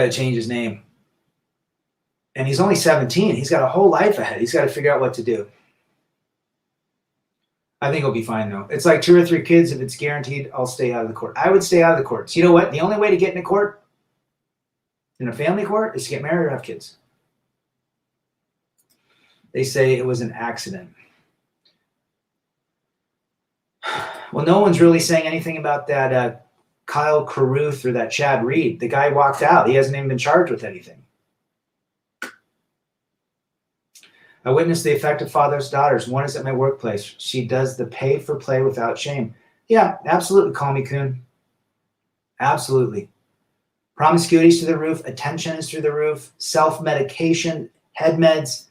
to change his name. And he's only 17. He's got a whole life ahead. He's got to figure out what to do. I think it'll be fine though. It's like 2 or 3 kids. If it's guaranteed, I'll stay out of the court. I would stay out of the courts. You know what? The only way to get in a court, in a family court, is to get married or have kids. They say it was an accident. Well, no one's really saying anything about that Kyle Carruth or that Chad Reed. The guy walked out. He hasn't even been charged with anything. I witnessed the effect of fatherless daughters. One is at my workplace. She does the pay for play without shame. Yeah, absolutely, call me coon. Absolutely. Promiscuity's through the roof. Attention is through the roof. Self-medication, head meds.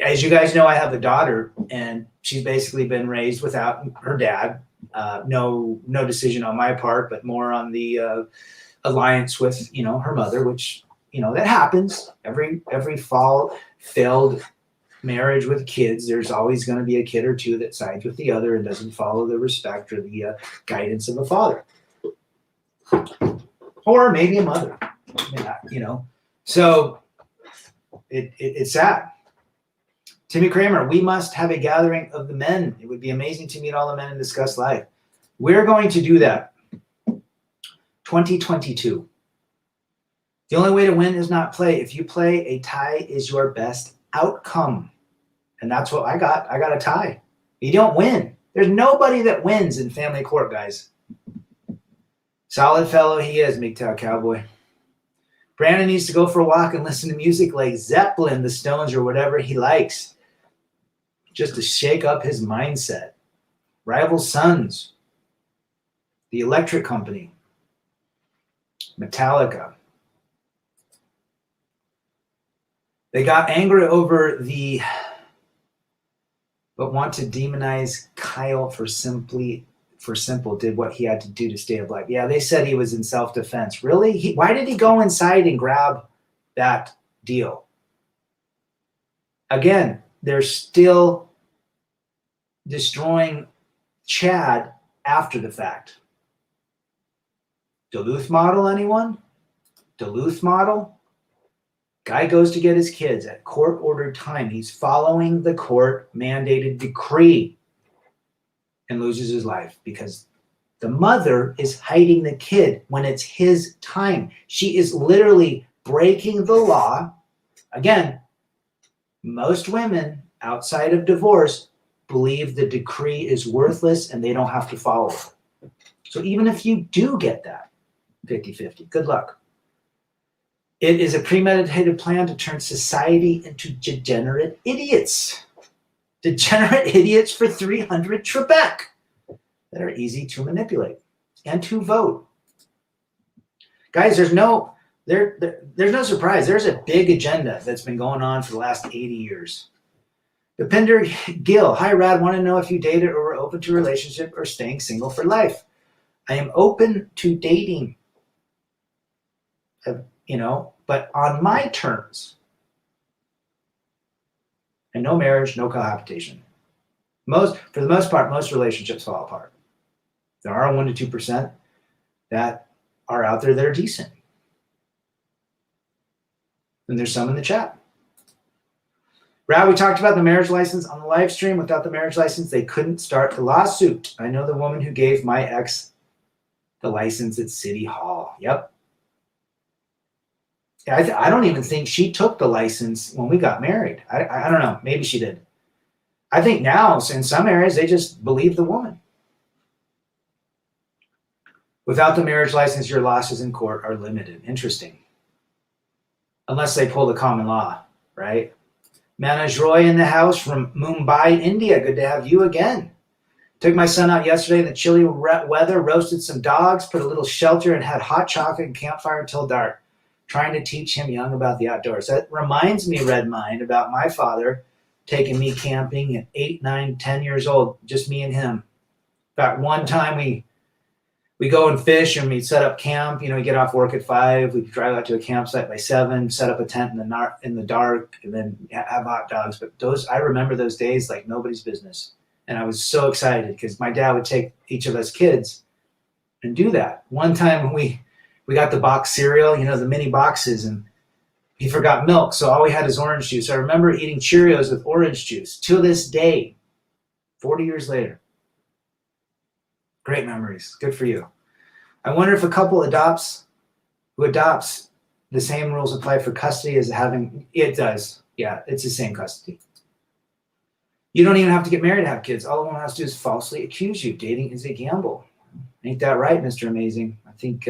As you guys know, I have a daughter, and she's basically been raised without her dad. No decision on my part, but more on the alliance with, her mother, which, that happens. Every failed marriage with kids, there's always going to be a kid or two that sides with the other and doesn't follow the respect or the guidance of a father. Or maybe a mother, So it's sad. Timmy Kramer, we must have a gathering of the men. It would be amazing to meet all the men and discuss life. We're going to do that. 2022. The only way to win is not play. If you play, a tie is your best outcome. And that's what I got. I got a tie. You don't win. There's nobody that wins in family court, guys. Solid fellow he is, MGTOW Cowboy. Brandon needs to go for a walk and listen to music like Zeppelin, the Stones, or whatever he likes, just to shake up his mindset. Rival Sons, The Electric Company, Metallica. They got angry over but want to demonize Kyle for simple did what he had to do to stay alive. Yeah, they said he was in self-defense. Really? Why did he go inside and grab that deal? Again, they're still destroying Chad after the fact. Duluth model, anyone? Duluth model? Guy goes to get his kids at court-ordered time. He's following the court-mandated decree and loses his life because the mother is hiding the kid when it's his time. She is literally breaking the law. Again, most women outside of divorce believe the decree is worthless and they don't have to follow it. So even if you do get that 50-50, good luck. It is a premeditated plan to turn society into degenerate idiots. Degenerate idiots for 300 Trebek that are easy to manipulate and to vote. Guys, there's no surprise. There's a big agenda that's been going on for the last 80 years. Depinder Gill, hi Rad, want to know if you dated or were open to a relationship or staying single for life. I am open to dating, but on my terms. And no marriage, no cohabitation. For the most part, most relationships fall apart. There are 1% to 2% that are out there that are decent. And there's some in the chat. Brad, we talked about the marriage license on the live stream. Without the marriage license, they couldn't start the lawsuit. I know the woman who gave my ex the license at City Hall. Yep. I don't even think she took the license when we got married. I don't know. Maybe she did. I think now, in some areas, they just believe the woman. Without the marriage license, your losses in court are limited. Interesting. Unless they pull the common law, right? Manoj Roy in the house from Mumbai, India. Good to have you again. Took my son out yesterday in the chilly weather, roasted some dogs, put a little shelter, and had hot chocolate and campfire until dark. Trying to teach him young about the outdoors. That reminds me, Red Mind, about my father taking me camping at 8, 9, 10 years old, just me and him. In fact, one time we go and fish and we set up camp. We get off work at 5. We drive out to a campsite by 7, set up a tent in the dark, and then have hot dogs. But I remember those days like nobody's business. And I was so excited because my dad would take each of us kids and do that. One time we got the box cereal, the mini boxes, and He forgot milk, so all we had is orange juice. I remember eating Cheerios with orange juice to this day, 40 years later. Great memories. Good for you. I wonder if a couple who adopts, the same rules apply for custody as having. It does. Yeah, it's the same custody. You don't even have to get married to have kids. All one has to do is falsely accuse you. Dating is a gamble. Ain't that right, Mr. Amazing? I think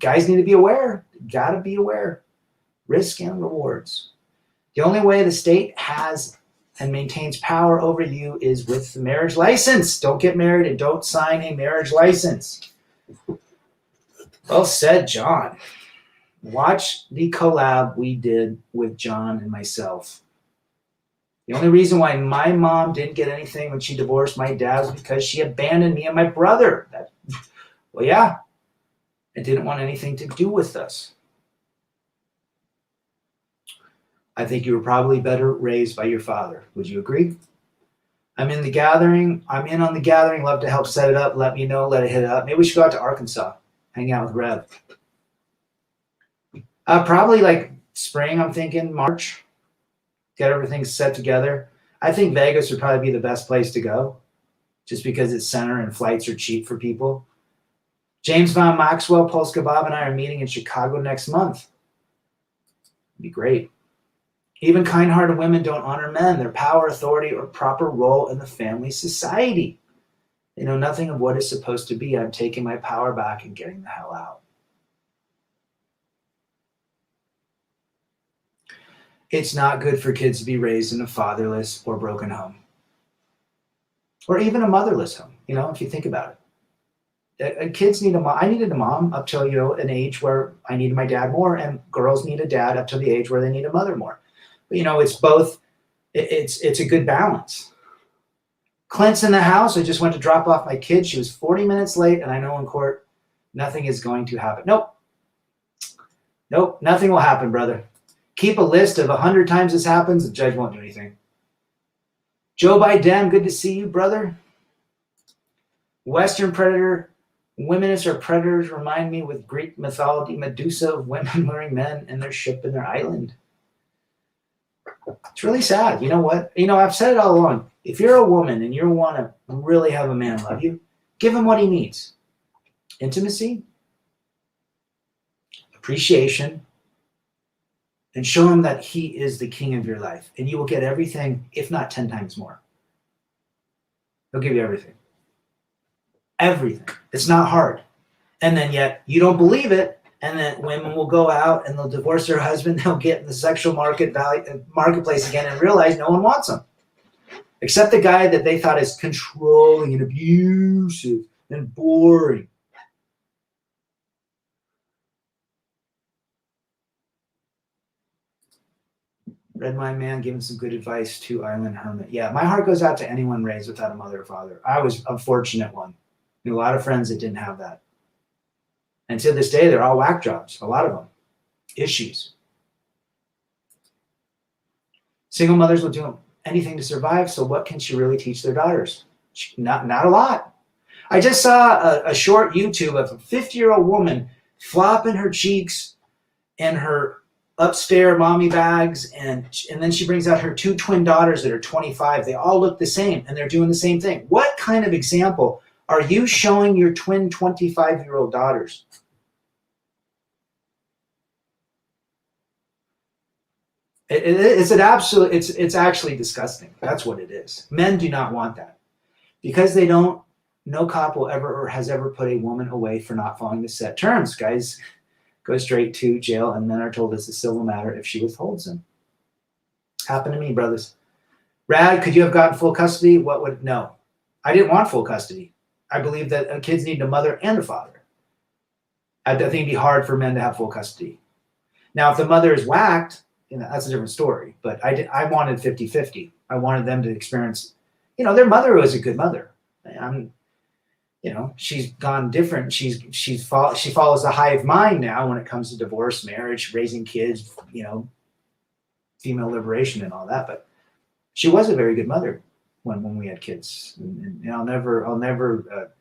guys need to be aware. Got to be aware. Risk and rewards. The only way the state has and maintains power over you is with the marriage license. Don't get married and don't sign a marriage license. Well said, John. Watch the collab we did with John and myself. The only reason why my mom didn't get anything when she divorced my dad was because she abandoned me and my brother. Well, yeah, and didn't want anything to do with us. I think you were probably better raised by your father. Would you agree? I'm in on the gathering. Love to help set it up. Let me know. Let it hit it up. Maybe we should go out to Arkansas. Hang out with Rev. Probably like spring, I'm thinking March. Get everything set together. I think Vegas would probably be the best place to go just because it's center and flights are cheap for people. James Von Maxwell, Polska Bob, and I are meeting in Chicago next month. It'd be great. Even kind-hearted women don't honor men, their power, authority, or proper role in the family society. They know nothing of what is supposed to be. I'm taking my power back and getting the hell out. It's not good for kids to be raised in a fatherless or broken home. Or even a motherless home, if you think about it. Kids need a mom. I needed a mom up till, an age where I needed my dad more, and girls need a dad up to the age where they need a mother more. But, it's both. It's a good balance. Clint's in the house. I just went to drop off my kid. She was 40 minutes late, and I know in court nothing is going to happen. Nope, nothing will happen, brother. Keep a list of 100 times this happens. The judge won't do anything. Joe Biden, good to see you, brother. Western predator. Womenist are predators. Remind me with Greek mythology, Medusa of women luring men in their ship in their island. It's really sad. You know what? I've said it all along. If you're a woman and you want to really have a man love you, give him what he needs. Intimacy, appreciation, and show him that he is the king of your life. And you will get everything, if not 10 times more. He'll give you everything. Everything. It's not hard. And then yet you don't believe it. And then women will go out and they'll divorce their husband. They'll get in the sexual marketplace again and realize no one wants them. Except the guy that they thought is controlling and abusive and boring. Red Mind Man giving some good advice to Island Hermit. Yeah, my heart goes out to anyone raised without a mother or father. I was a fortunate one. A lot of friends that didn't have that. And to this day, they're all whack jobs. A lot of them. Issues. Single mothers will do anything to survive, so what can she really teach their daughters? Not a lot. I just saw a short YouTube of a 50-year-old woman flopping her cheeks in her upstairs mommy bags, and then she brings out her 2 twin daughters that are 25. They all look the same, and they're doing the same thing. What kind of example are you showing your twin 25-year-old daughters? It's actually disgusting. That's what it is. Men do not want that. Because they don't, no cop will ever or has ever put a woman away for not following the set terms. Guys go straight to jail, and men are told it's a civil matter if she withholds them. Happened to me, brothers. Rad, could you have gotten full custody? No. I didn't want full custody. I believe that kids need a mother and a father. I think it'd be hard for men to have full custody. Now, if the mother is whacked, that's a different story. But I wanted 50-50. I wanted them to experience, their mother was a good mother. She's gone different. She follows the hive mind now when it comes to divorce, marriage, raising kids, female liberation and all that. But she was a very good mother when we had kids, and I'll never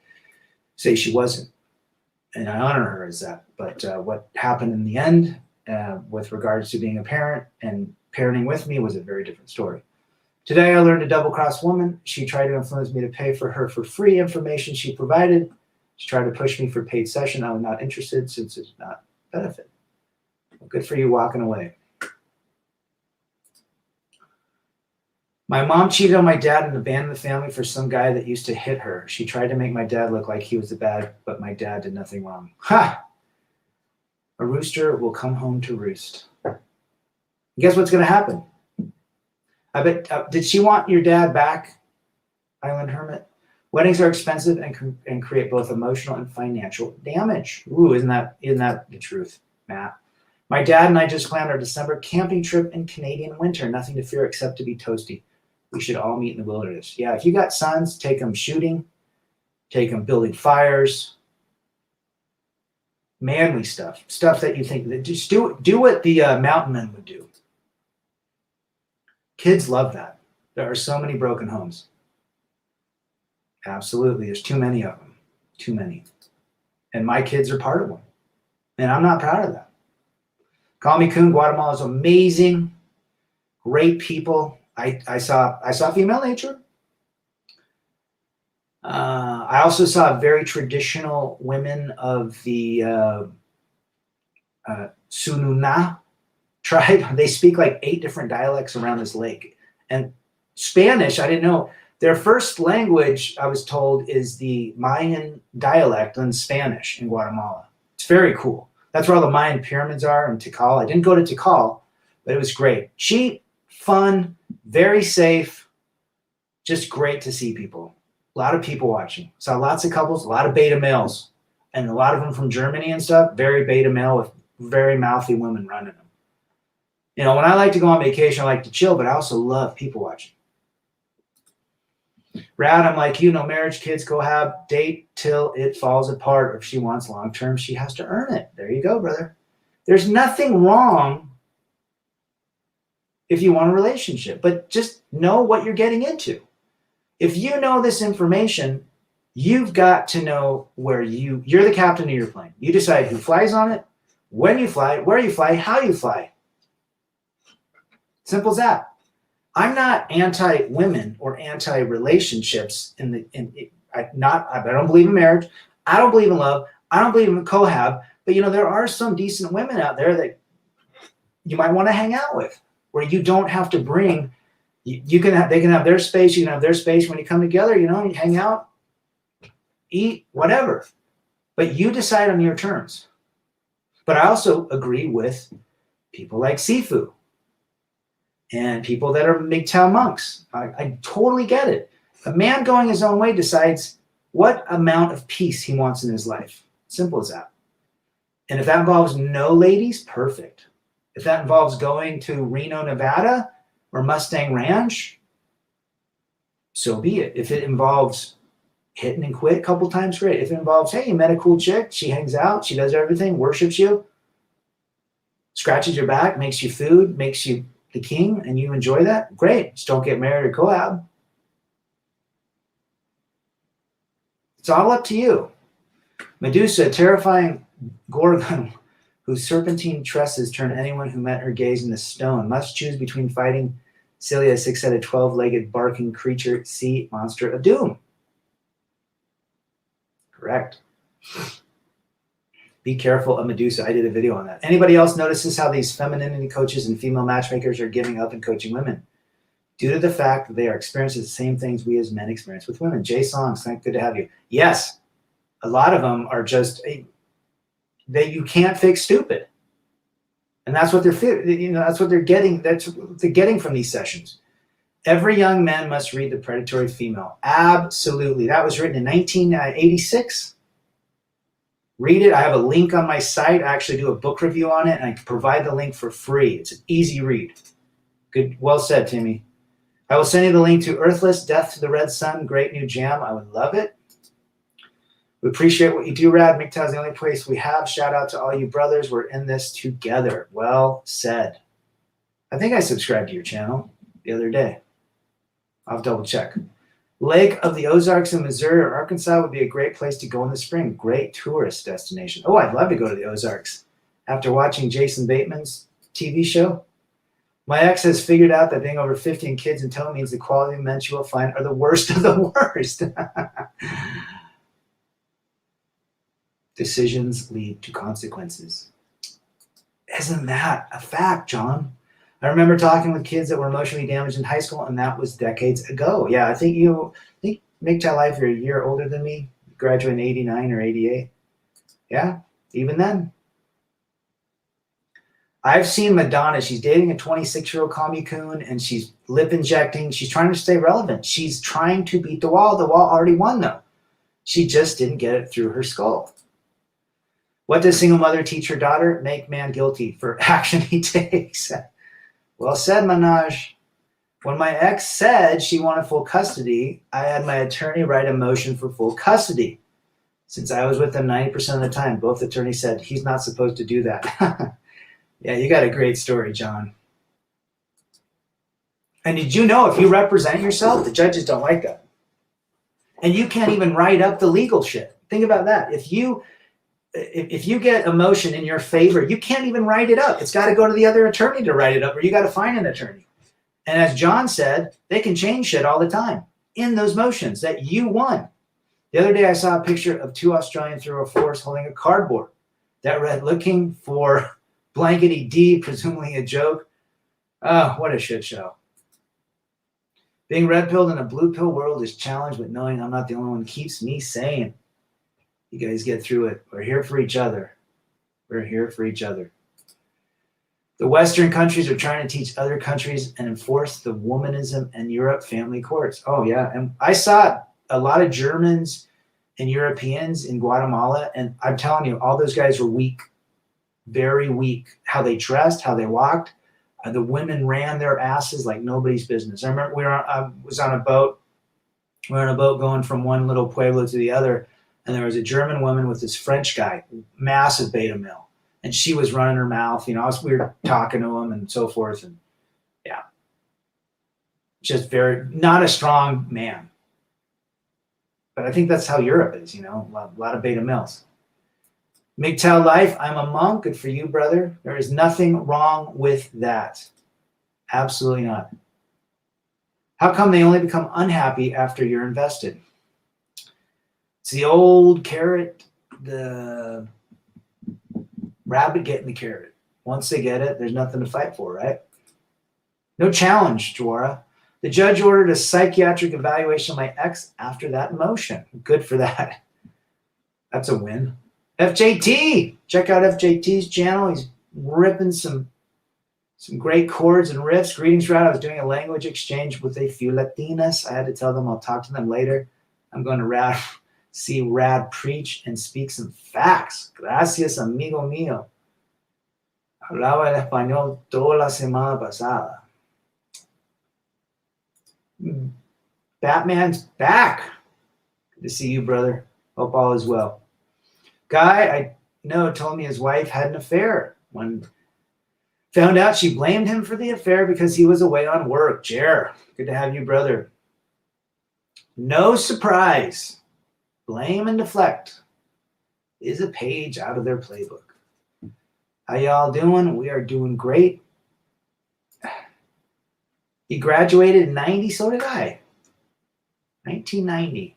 say she wasn't, and I honor her as that. But what happened in the end, with regards to being a parent, and parenting with me was a very different story. Today, I learned a double-crossed woman. She tried to influence me to pay for her for free information she provided. She tried to push me for paid session. I was not interested since it's not benefit. Well, good for you walking away. My mom cheated on my dad and abandoned the family for some guy that used to hit her. She tried to make my dad look like he was the bad, but my dad did nothing wrong. Ha! A rooster will come home to roost. Guess what's going to happen? I bet. Did she want your dad back, Island Hermit? Weddings are expensive and create both emotional and financial damage. Ooh, isn't that the truth, Matt? My dad and I just planned our December camping trip in Canadian winter. Nothing to fear except to be toasty. We should all meet in the wilderness. Yeah, if you got sons, take them shooting, take them building fires, manly stuff that you think that just do what the mountain men would do. Kids love that. There are so many broken homes. Absolutely, there's too many of them. Too many. And my kids are part of one. And I'm not proud of that. Call me Coon. Guatemala is amazing. Great people. I saw female nature. I also saw very traditional women of the Sununa tribe. They speak like 8 different dialects around this lake. And Spanish, I didn't know. Their first language, I was told, is the Mayan dialect in Spanish in Guatemala. It's very cool. That's where all the Mayan pyramids are in Tikal. I didn't go to Tikal, but it was great. Cheap, fun, very safe, just great to see people. A lot of people watching. Saw lots of couples, a lot of beta males, and a lot of them from Germany and stuff, very beta male with very mouthy women running them. You know, when I like to go on vacation, I like to chill, but I also love people watching. Rad, I'm like, marriage, kids, cohab, date till it falls apart. If she wants long-term, she has to earn it. There you go, brother. There's nothing wrong if you want a relationship, but just know what you're getting into. If you know this information, you've got to know where you're the captain of your plane. You decide who flies on it, when you fly, where you fly, how you fly. Simple as that. I'm not anti-women or anti-relationships. I don't believe in marriage. I don't believe in love. I don't believe in cohab. But there are some decent women out there that you might want to hang out with, where you don't have to bring. They can have their space. You can have their space. When you come together, you hang out, eat, whatever. But you decide on your terms. But I also agree with people like Sifu and people that are MGTOW monks. I totally get it. A man going his own way decides what amount of peace he wants in his life. Simple as that. And if that involves no ladies, perfect. If that involves going to Reno, Nevada or Mustang Ranch, so be it. If it involves hitting and quit a couple times, great. If it involves, hey, you met a cool chick, she hangs out, she does everything, worships you, scratches your back, makes you food, makes you the king, and you enjoy that, great. Just don't get married or cohab. It's all up to you. Medusa, terrifying Gorgon, whose serpentine tresses turn anyone who met her gaze into stone, must choose between fighting Celia, a 6-headed, 12-legged, barking creature, sea monster of doom. Correct. Be careful of Medusa. I did a video on that. Anybody else notices how these femininity coaches and female matchmakers are giving up and coaching women? Due to the fact that they are experiencing the same things we as men experience with women. Jay Songs, good to have you. Yes, a lot of them are just, you can't fix stupid. And that's what that's what they're getting. That's what they're getting from these sessions. Every young man must read The Predatory Female. Absolutely. That was written in 1986. Read it. I have a link on my site. I actually do a book review on it, and I can provide the link for free. It's an easy read. Good. Well said, Timmy. I will send you the link to Earthless, Death to the Red Sun. Great new jam. I would love it. We appreciate what you do, Rad. MGTOW is the only place we have. Shout out to all you brothers. We're in this together. Well said. I think I subscribed to your channel the other day. I'll double check. Lake of the Ozarks in Missouri or Arkansas would be a great place to go in the spring. Great tourist destination. Oh, I'd love to go to the Ozarks after watching Jason Bateman's TV show. My ex has figured out that being over 50 and kids in tow means the quality of men she will find are the worst of the worst. Decisions lead to consequences. Isn't that a fact, John? I remember talking with kids that were emotionally damaged in high school, and that was decades ago. Yeah, I think MGTOW Life, you're a year older than me. You graduated in 89 or 88. Yeah, even then. I've seen Madonna. She's dating a 26-year-old commie coon, and she's lip injecting. She's trying to stay relevant. She's trying to beat the wall. The wall already won, though. She just didn't get it through her skull. What does single mother teach her daughter? Make man guilty for action he takes. Well said, Manoj. When my ex said she wanted full custody, I had my attorney write a motion for full custody. Since I was with him 90% of the time, both attorneys said he's not supposed to do that. Yeah, you got a great story, John. And did you know if you represent yourself, the judges don't like that. And you can't even write up the legal shit. Think about that. If you get a motion in your favor, you can't even write it up. It's got to go to the other attorney to write it up, or you got to find an attorney. And as John said, they can change shit all the time in those motions that you won. The other day I saw a picture of two Australians through a forest holding a cardboard that read, looking for blankety D, presumably a joke. Oh, what a shit show. Being red-pilled in a blue-pill world is challenged, but knowing I'm not the only one keeps me sane. You guys get through it. We're here for each other. We're here for each other. The Western countries are trying to teach other countries and enforce the womanism and Europe family courts. Oh, yeah. And I saw a lot of Germans and Europeans in Guatemala, and I'm telling you, all those guys were weak. Very weak. How they dressed, how they walked. The women ran their asses like nobody's business. I remember I was on a boat. We were on a boat going from one little pueblo to the other, and there was a German woman with this French guy, massive beta male, and she was running her mouth. We were talking to him and so forth, and yeah, just not a strong man. But I think that's how Europe is. A lot of beta males. MGTOW Life, I'm a monk. Good for you, brother. There is nothing wrong with that. Absolutely not. How come they only become unhappy after you're invested? It's the old carrot, the rabbit getting the carrot. Once they get it, there's nothing to fight for, right? No challenge, Dwara. The judge ordered a psychiatric evaluation of my ex after that motion. Good for that. That's a win. FJT, check out FJT's channel. He's ripping some great chords and riffs. Greetings, Rad. I was doing a language exchange with a few Latinas. I had to tell them I'll talk to them later. I'm going to see Rad preach and speak some facts. Gracias, amigo mío. Hablaba el español toda la semana pasada. Batman's back. Good to see you, brother. Hope all is well. Guy I know told me his wife had an affair. When found out, she blamed him for the affair because he was away on work. Jer, good to have you, brother. No surprise. Blame and deflect is a page out of their playbook. How y'all doing? We are doing great. He graduated in 90, so did I. 1990.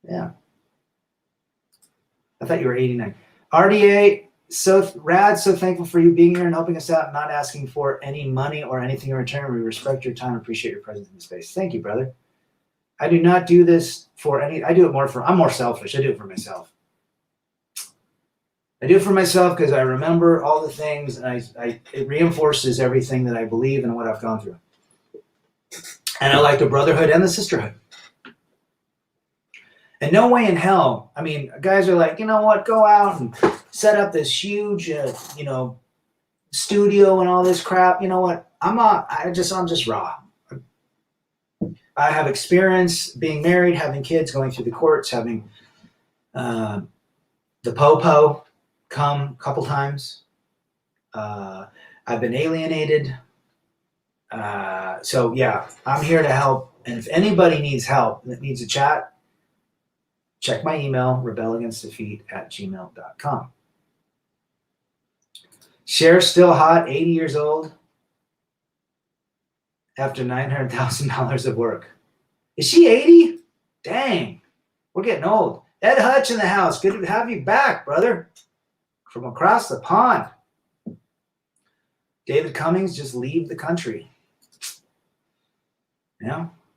Yeah. I thought you were 89. RDA, so Rad, so thankful for you being here and helping us out, not asking for any money or anything in return. We respect your time and appreciate your presence in the space. Thank you, brother. I do not do this for I do it more I'm more selfish. I do it for myself. I do it for myself because I remember all the things, and it reinforces everything that I believe and what I've gone through. And I like the brotherhood and the sisterhood. And no way in hell, I mean, guys are like, you know what, go out and set up this huge, studio and all this crap. You know what, I'm just raw. I have experience being married, having kids, going through the courts, having the po-po come a couple times. I've been alienated. So yeah, I'm here to help. And if anybody needs help that needs a chat, check my email, rebelagainstdefeat@gmail.com. Cher's still hot, 80 years old, after $900,000 of work. Is she 80? Dang, we're getting old. Ed Hutch in the house. Good to have you back, brother. From across the pond. David Cummings, just leave the country.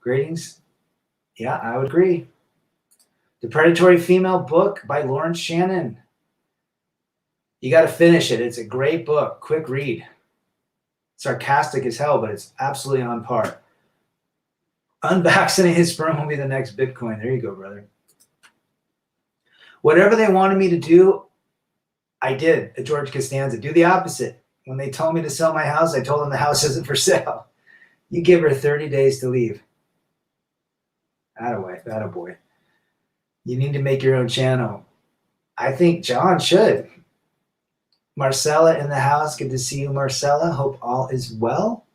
Greetings. Yeah, I would agree. The Predatory Female book by Lawrence Shannon. You got to finish it. It's a great book. Quick read. Sarcastic as hell, but it's absolutely on par. Unvaccinated sperm will be the next Bitcoin. There you go, brother. Whatever they wanted me to do, I did at George Costanza. Do the opposite. When they told me to sell my house, I told them the house isn't for sale. You give her 30 days to leave. Attaboy. You need to make your own channel. I think John should. Marcella in the house. Good to see you, Marcella. Hope all is well.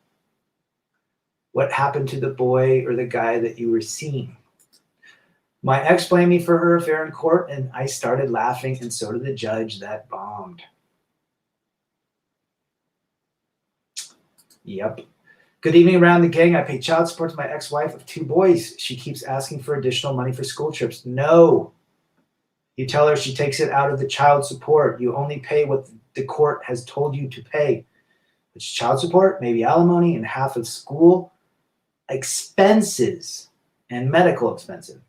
What happened to the boy or the guy that you were seeing? My ex blamed me for her affair in court, and I started laughing, and so did the judge. That bombed. Yep. Good evening around the gang. I pay child support to my ex-wife of 2 boys. She keeps asking for additional money for school trips. No. You tell her she takes it out of the child support. You only pay what the court has told you to pay. It's child support, maybe alimony, and half of school expenses and medical expenses.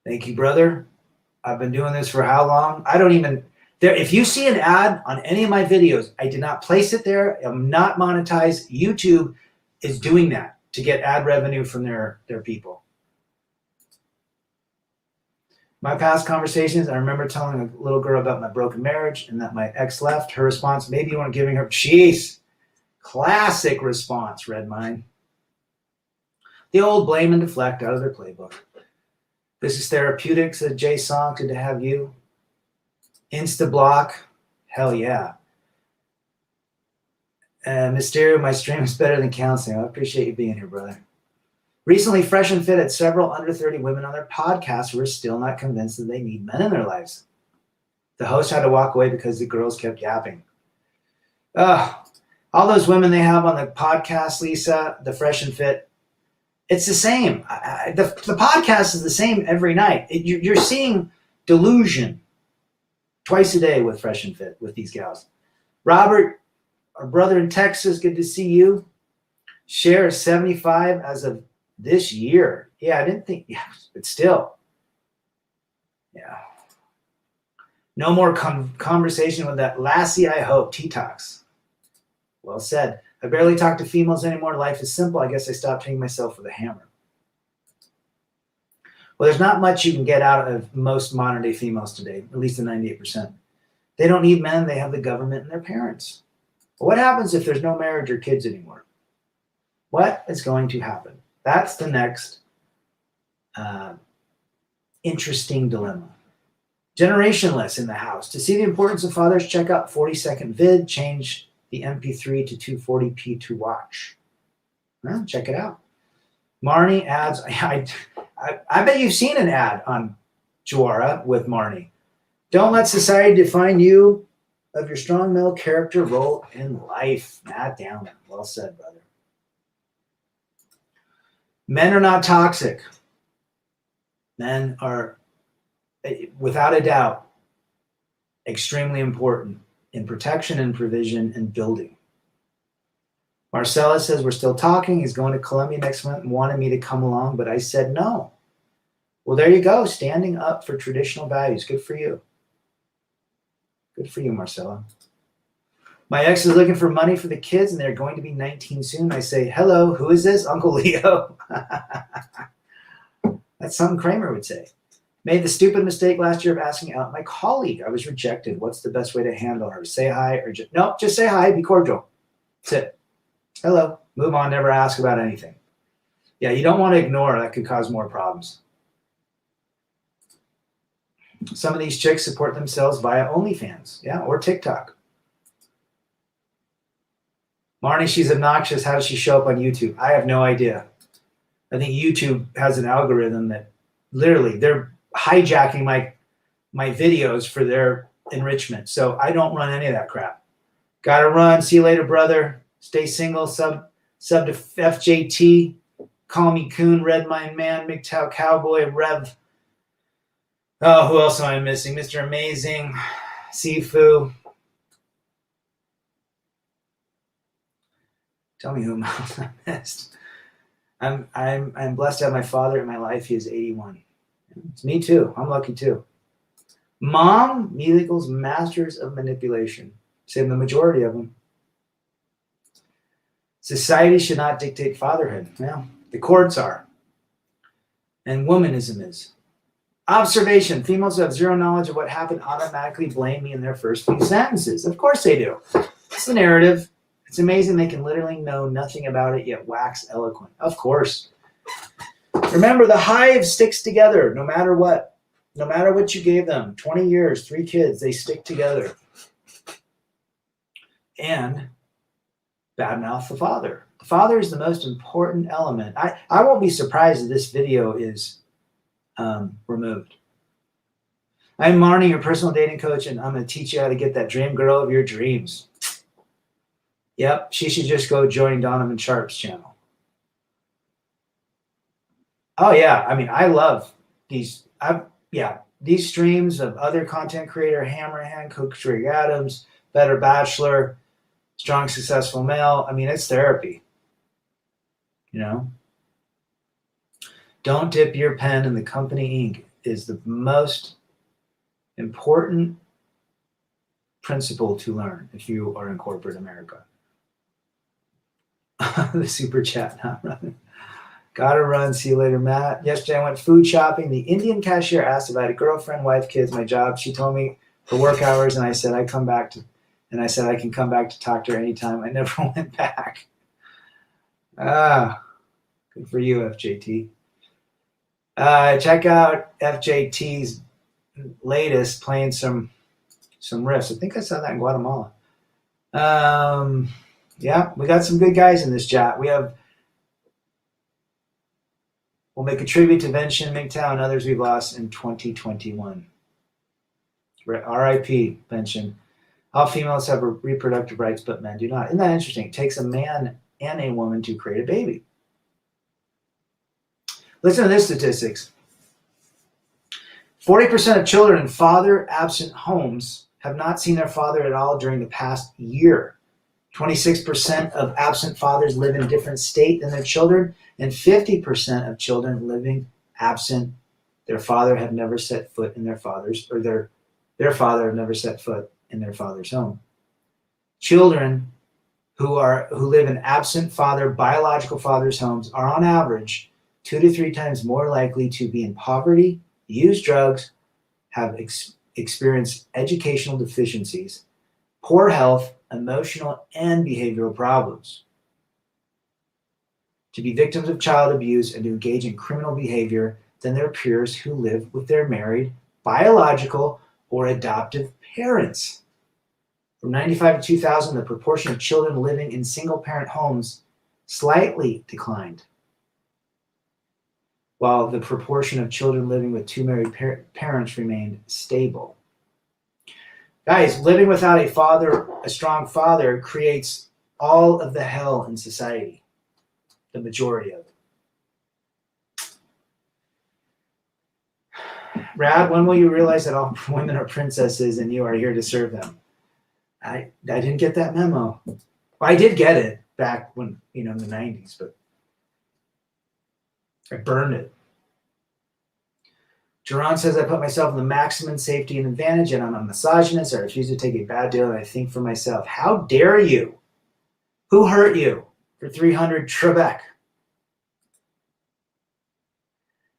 Thank you, brother. I've been doing this for how long? I don't even... If you see an ad on any of my videos, I did not place it there. I'm not monetized. YouTube is doing that to get ad revenue from their people. My past conversations, I remember telling a little girl about my broken marriage and that my ex left. Her response, maybe you weren't giving her... Jeez. Classic response, Redmine. The old blame and deflect out of their playbook. This is therapeutic, said Jay Song. Good to have you. Insta block, hell yeah. Mysterio, my stream is better than counseling. I appreciate you being here, brother. Recently, Fresh and Fit had several under 30 women on their podcast who are still not convinced that they need men in their lives. The host had to walk away because the girls kept yapping. All those women they have on the podcast, Lisa, the Fresh and Fit, it's the same. The podcast is the same every night. You're seeing delusion. Twice a day with Fresh and Fit with these gals. Robert, our brother in Texas, good to see you. Share is 75 as of this year. Yeah, I didn't think, but still. Yeah. No more conversation with that lassie, I hope. T-Tox. Well said. I barely talk to females anymore. Life is simple. I guess I stopped hitting myself with a hammer. Well, there's not much you can get out of most modern-day females today, at least the 98%. They don't need men. They have the government and their parents. But what happens if there's no marriage or kids anymore? What is going to happen? That's the next interesting dilemma. Generationless in the house. To see the importance of fathers, check out 40-second vid. Change the MP3 to 240p to watch. Well, check it out. Marnie ads... I bet you've seen an ad on Juara with Marnie. Don't let society define you of your strong male character role in life. Matt Down. Well said, brother. Men are not toxic. Men are, without a doubt, extremely important in protection and provision and building. Marcella says, we're still talking. He's going to Colombia next month and wanted me to come along, but I said no. Well, there you go. Standing up for traditional values. Good for you. Good for you, Marcella. My ex is looking for money for the kids, and they're going to be 19 soon. I say, hello, who is this? Uncle Leo. That's something Kramer would say. Made the stupid mistake last year of asking out my colleague. I was rejected. What's the best way to handle her? Say hi or just... No, just say hi. Be cordial. That's it. Hello. Move on. Never ask about anything. Yeah, you don't want to ignore. That could cause more problems. Some of these chicks support themselves via OnlyFans. Yeah, or TikTok. Marnie, she's obnoxious. How does she show up on YouTube? I have no idea. I think YouTube has an algorithm that literally they're hijacking my videos for their enrichment. So I don't run any of that crap. Gotta run. See you later, brother. Stay single. Sub to FJT. Call me Coon, Red Mine Man, MGTOW Cowboy, Rev. Oh, who else am I missing? Mr. Amazing, Sifu. Tell me who I missed. I'm blessed to have my father in my life. He is 81. It's me too. I'm lucky too. Mom equals masters of manipulation. Same the majority of them. Society should not dictate fatherhood. Well, the courts are. And womanism is. Observation. Females who have zero knowledge of what happened automatically blame me in their first few sentences. Of course they do. It's the narrative. It's amazing they can literally know nothing about it yet wax eloquent. Of course. Remember, the hive sticks together no matter what. No matter what you gave them. 20 years, 3 kids, they stick together. And badmouth the father. The father is the most important element. I won't be surprised if this video is removed. I'm Marnie, your personal dating coach, and I'm going to teach you how to get that dream girl of your dreams. Yep, she should just go join Donovan Sharp's channel. Oh, yeah. I mean, I love these. These streams of other content creator, Hammerhand, Coach Greg Adams, Better Bachelor, Strong Successful Male. I mean, it's therapy. You know? Don't dip your pen in the company ink is the most important principle to learn if you are in corporate America. The super chat not running. Gotta run. See you later, Matt. Yesterday I went food shopping. The Indian cashier asked if I had a girlfriend, wife, kids, my job. She told me for work hours, and I said I can come back to talk to her anytime. I never went back. Good for you, FJT. Check out FJT's latest, playing some riffs. I think I saw that in Guatemala. Yeah, we got some good guys in this chat. We'll make a tribute to Vincent, MGTOW, and others we've lost in 2021. R.I.P. Vincent. All females have reproductive rights, but men do not. Isn't that interesting? It takes a man and a woman to create a baby. Listen to this statistics. 40% of children in father-absent homes have not seen their father at all during the past year. 26% of absent fathers live in a different state than their children, and 50% of children living absent, their father have never set foot in their father's, or their father have never set foot in their father's home. Children who live in absent father, biological father's homes are on average 2 to 3 times more likely to be in poverty, use drugs, have experienced educational deficiencies, poor health, emotional and behavioral problems, to be victims of child abuse, and to engage in criminal behavior than their peers who live with their married, biological, or adoptive parents. From 1995 to 2000, the proportion of children living in single-parent homes slightly declined, while the proportion of children living with 2 married parents remained stable. Guys, living without a strong father, creates all of the hell in society. The majority of it. Rad, when will you realize that all women are princesses and you are here to serve them? I didn't get that memo. Well, I did get it back when, in the 90s, but I burned it. Jerron says, I put myself in the maximum safety and advantage, and I'm a misogynist. I refuse to take a bad deal, and I think for myself. How dare you? Who hurt you? For 300 Trebek.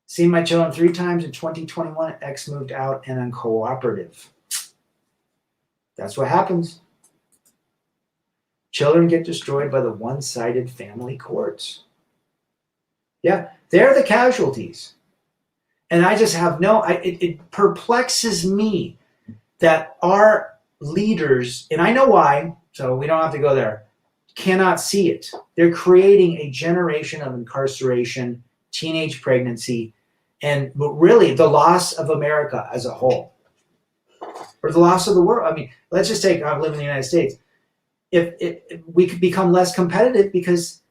Seen my children 3 times in 2021. Ex moved out and uncooperative. That's what happens. Children get destroyed by the one-sided family courts. Yeah, they're the casualties. And I just have it perplexes me that our leaders, and I know why, so we don't have to go there, cannot see it. They're creating a generation of incarceration, teenage pregnancy, and really the loss of America as a whole. or the loss of the world. I mean, let's just take, I live in the United States. If we could become less competitive because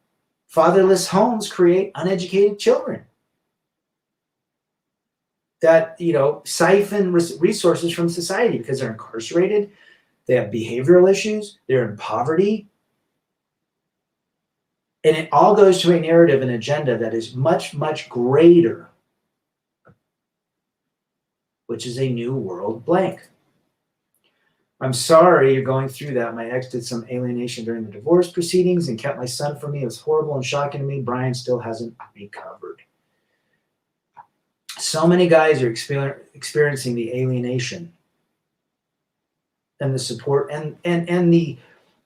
fatherless homes create uneducated children that, siphon resources from society because they're incarcerated, they have behavioral issues, they're in poverty. And it all goes to a narrative and agenda that is much, much greater, which is a new world blank. I'm sorry you're going through that. My ex did some alienation during the divorce proceedings and kept my son from me. It was horrible and shocking to me. Brian still hasn't recovered. So many guys are experiencing the alienation and the support and the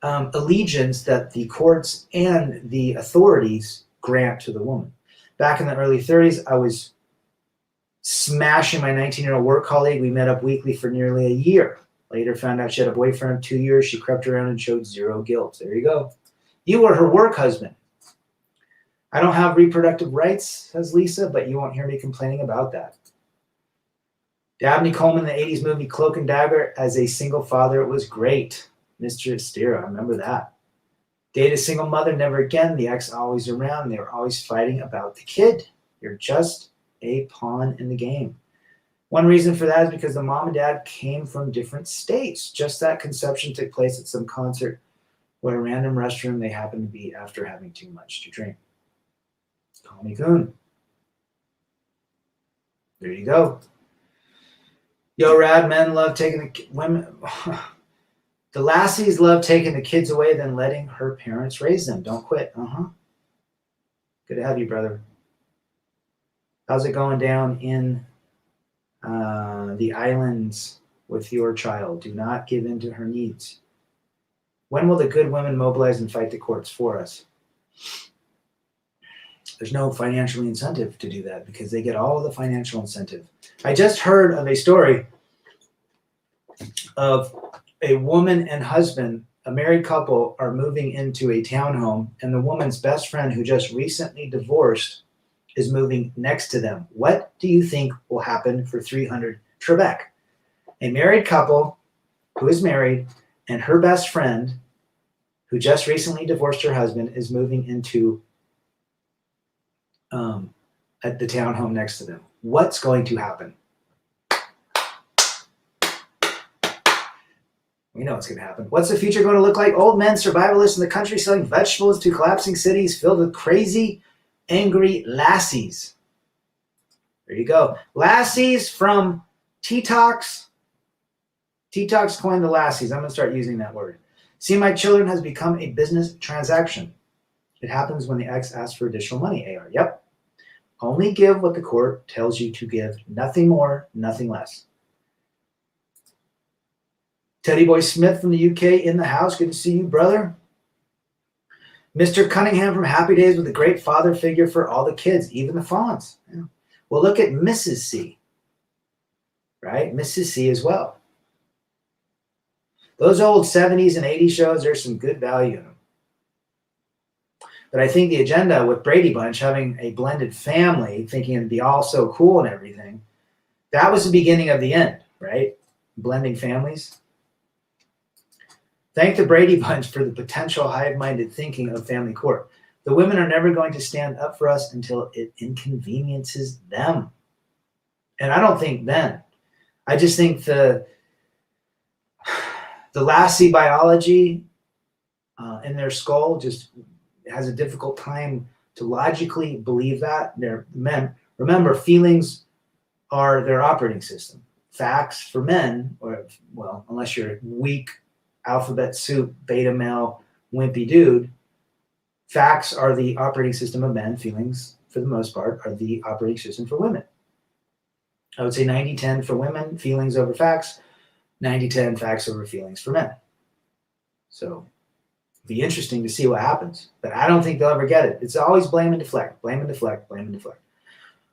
allegiance that the courts and the authorities grant to the woman. Back in the early 30s, I was smashing my 19-year-old work colleague. We met up weekly for nearly a year. Later found out she had a boyfriend of 2 years. She crept around and showed zero guilt. There you go. You were her work husband. I don't have reproductive rights, says Lisa, but you won't hear me complaining about that. Dabney Coleman in the 80s movie Cloak and Dagger as a single father. It was great. Mr. Estera, I remember that. Date a single mother, never again. The ex always around. They were always fighting about the kid. You're just a pawn in the game. One reason for that is because the mom and dad came from different states. Just that conception took place at some concert where a random restroom they happened to be after having too much to drink. Call me Coon. There you go. Yo, rad men love taking the women. The lassies love taking the kids away, then letting her parents raise them. Don't quit. Good to have you, brother. How's it going down in the islands with your child? Do not give in to her needs. When will the good women mobilize and fight the courts for us? There's no financial incentive to do that because they get all the financial incentive. I just heard of a story of a woman and husband, a married couple, are moving into a townhome, and the woman's best friend, who just recently divorced, is moving next to them. What do you think will happen for 300 Trebek? A married couple who is married and her best friend, who just recently divorced her husband, is moving into at the townhome next to them. What's going to happen? We know what's going to happen. What's the future going to look like? Old men survivalists in the country selling vegetables to collapsing cities filled with crazy, angry lassies. There you go. Lassies from T-Tox. T-Tox coined the lassies. I'm going to start using that word. See, my children has become a business transaction. It happens when the ex asks for additional money, AR. Yep. Only give what the court tells you to give. Nothing more, nothing less. Teddy Boy Smith from the UK in the house. Good to see you, brother. Mr. Cunningham from Happy Days with a great father figure for all the kids, even the fawns. Yeah. Well, look at Mrs. C. Right? Mrs. C as well. Those old 70s and 80s shows, there's some good value in them. But I think the agenda with Brady Bunch having a blended family, thinking it'd be all so cool and everything, that was the beginning of the end, right? Blending families. Thank the Brady Bunch for the potential hive-minded thinking of family court. The women are never going to stand up for us until it inconveniences them. And I don't think then. I just think the lassie biology in their skull just has a difficult time to logically believe that. They're men. Remember, feelings are their operating system. Facts for men, or well, unless you're weak, alphabet soup, beta male, wimpy dude, facts are the operating system of men. Feelings, for the most part, are the operating system for women. I would say 90-10 for women, feelings over facts, 90-10 facts over feelings for men. So be interesting to see what happens. But I don't think they'll ever get it. It's always blame and deflect, blame and deflect, blame and deflect.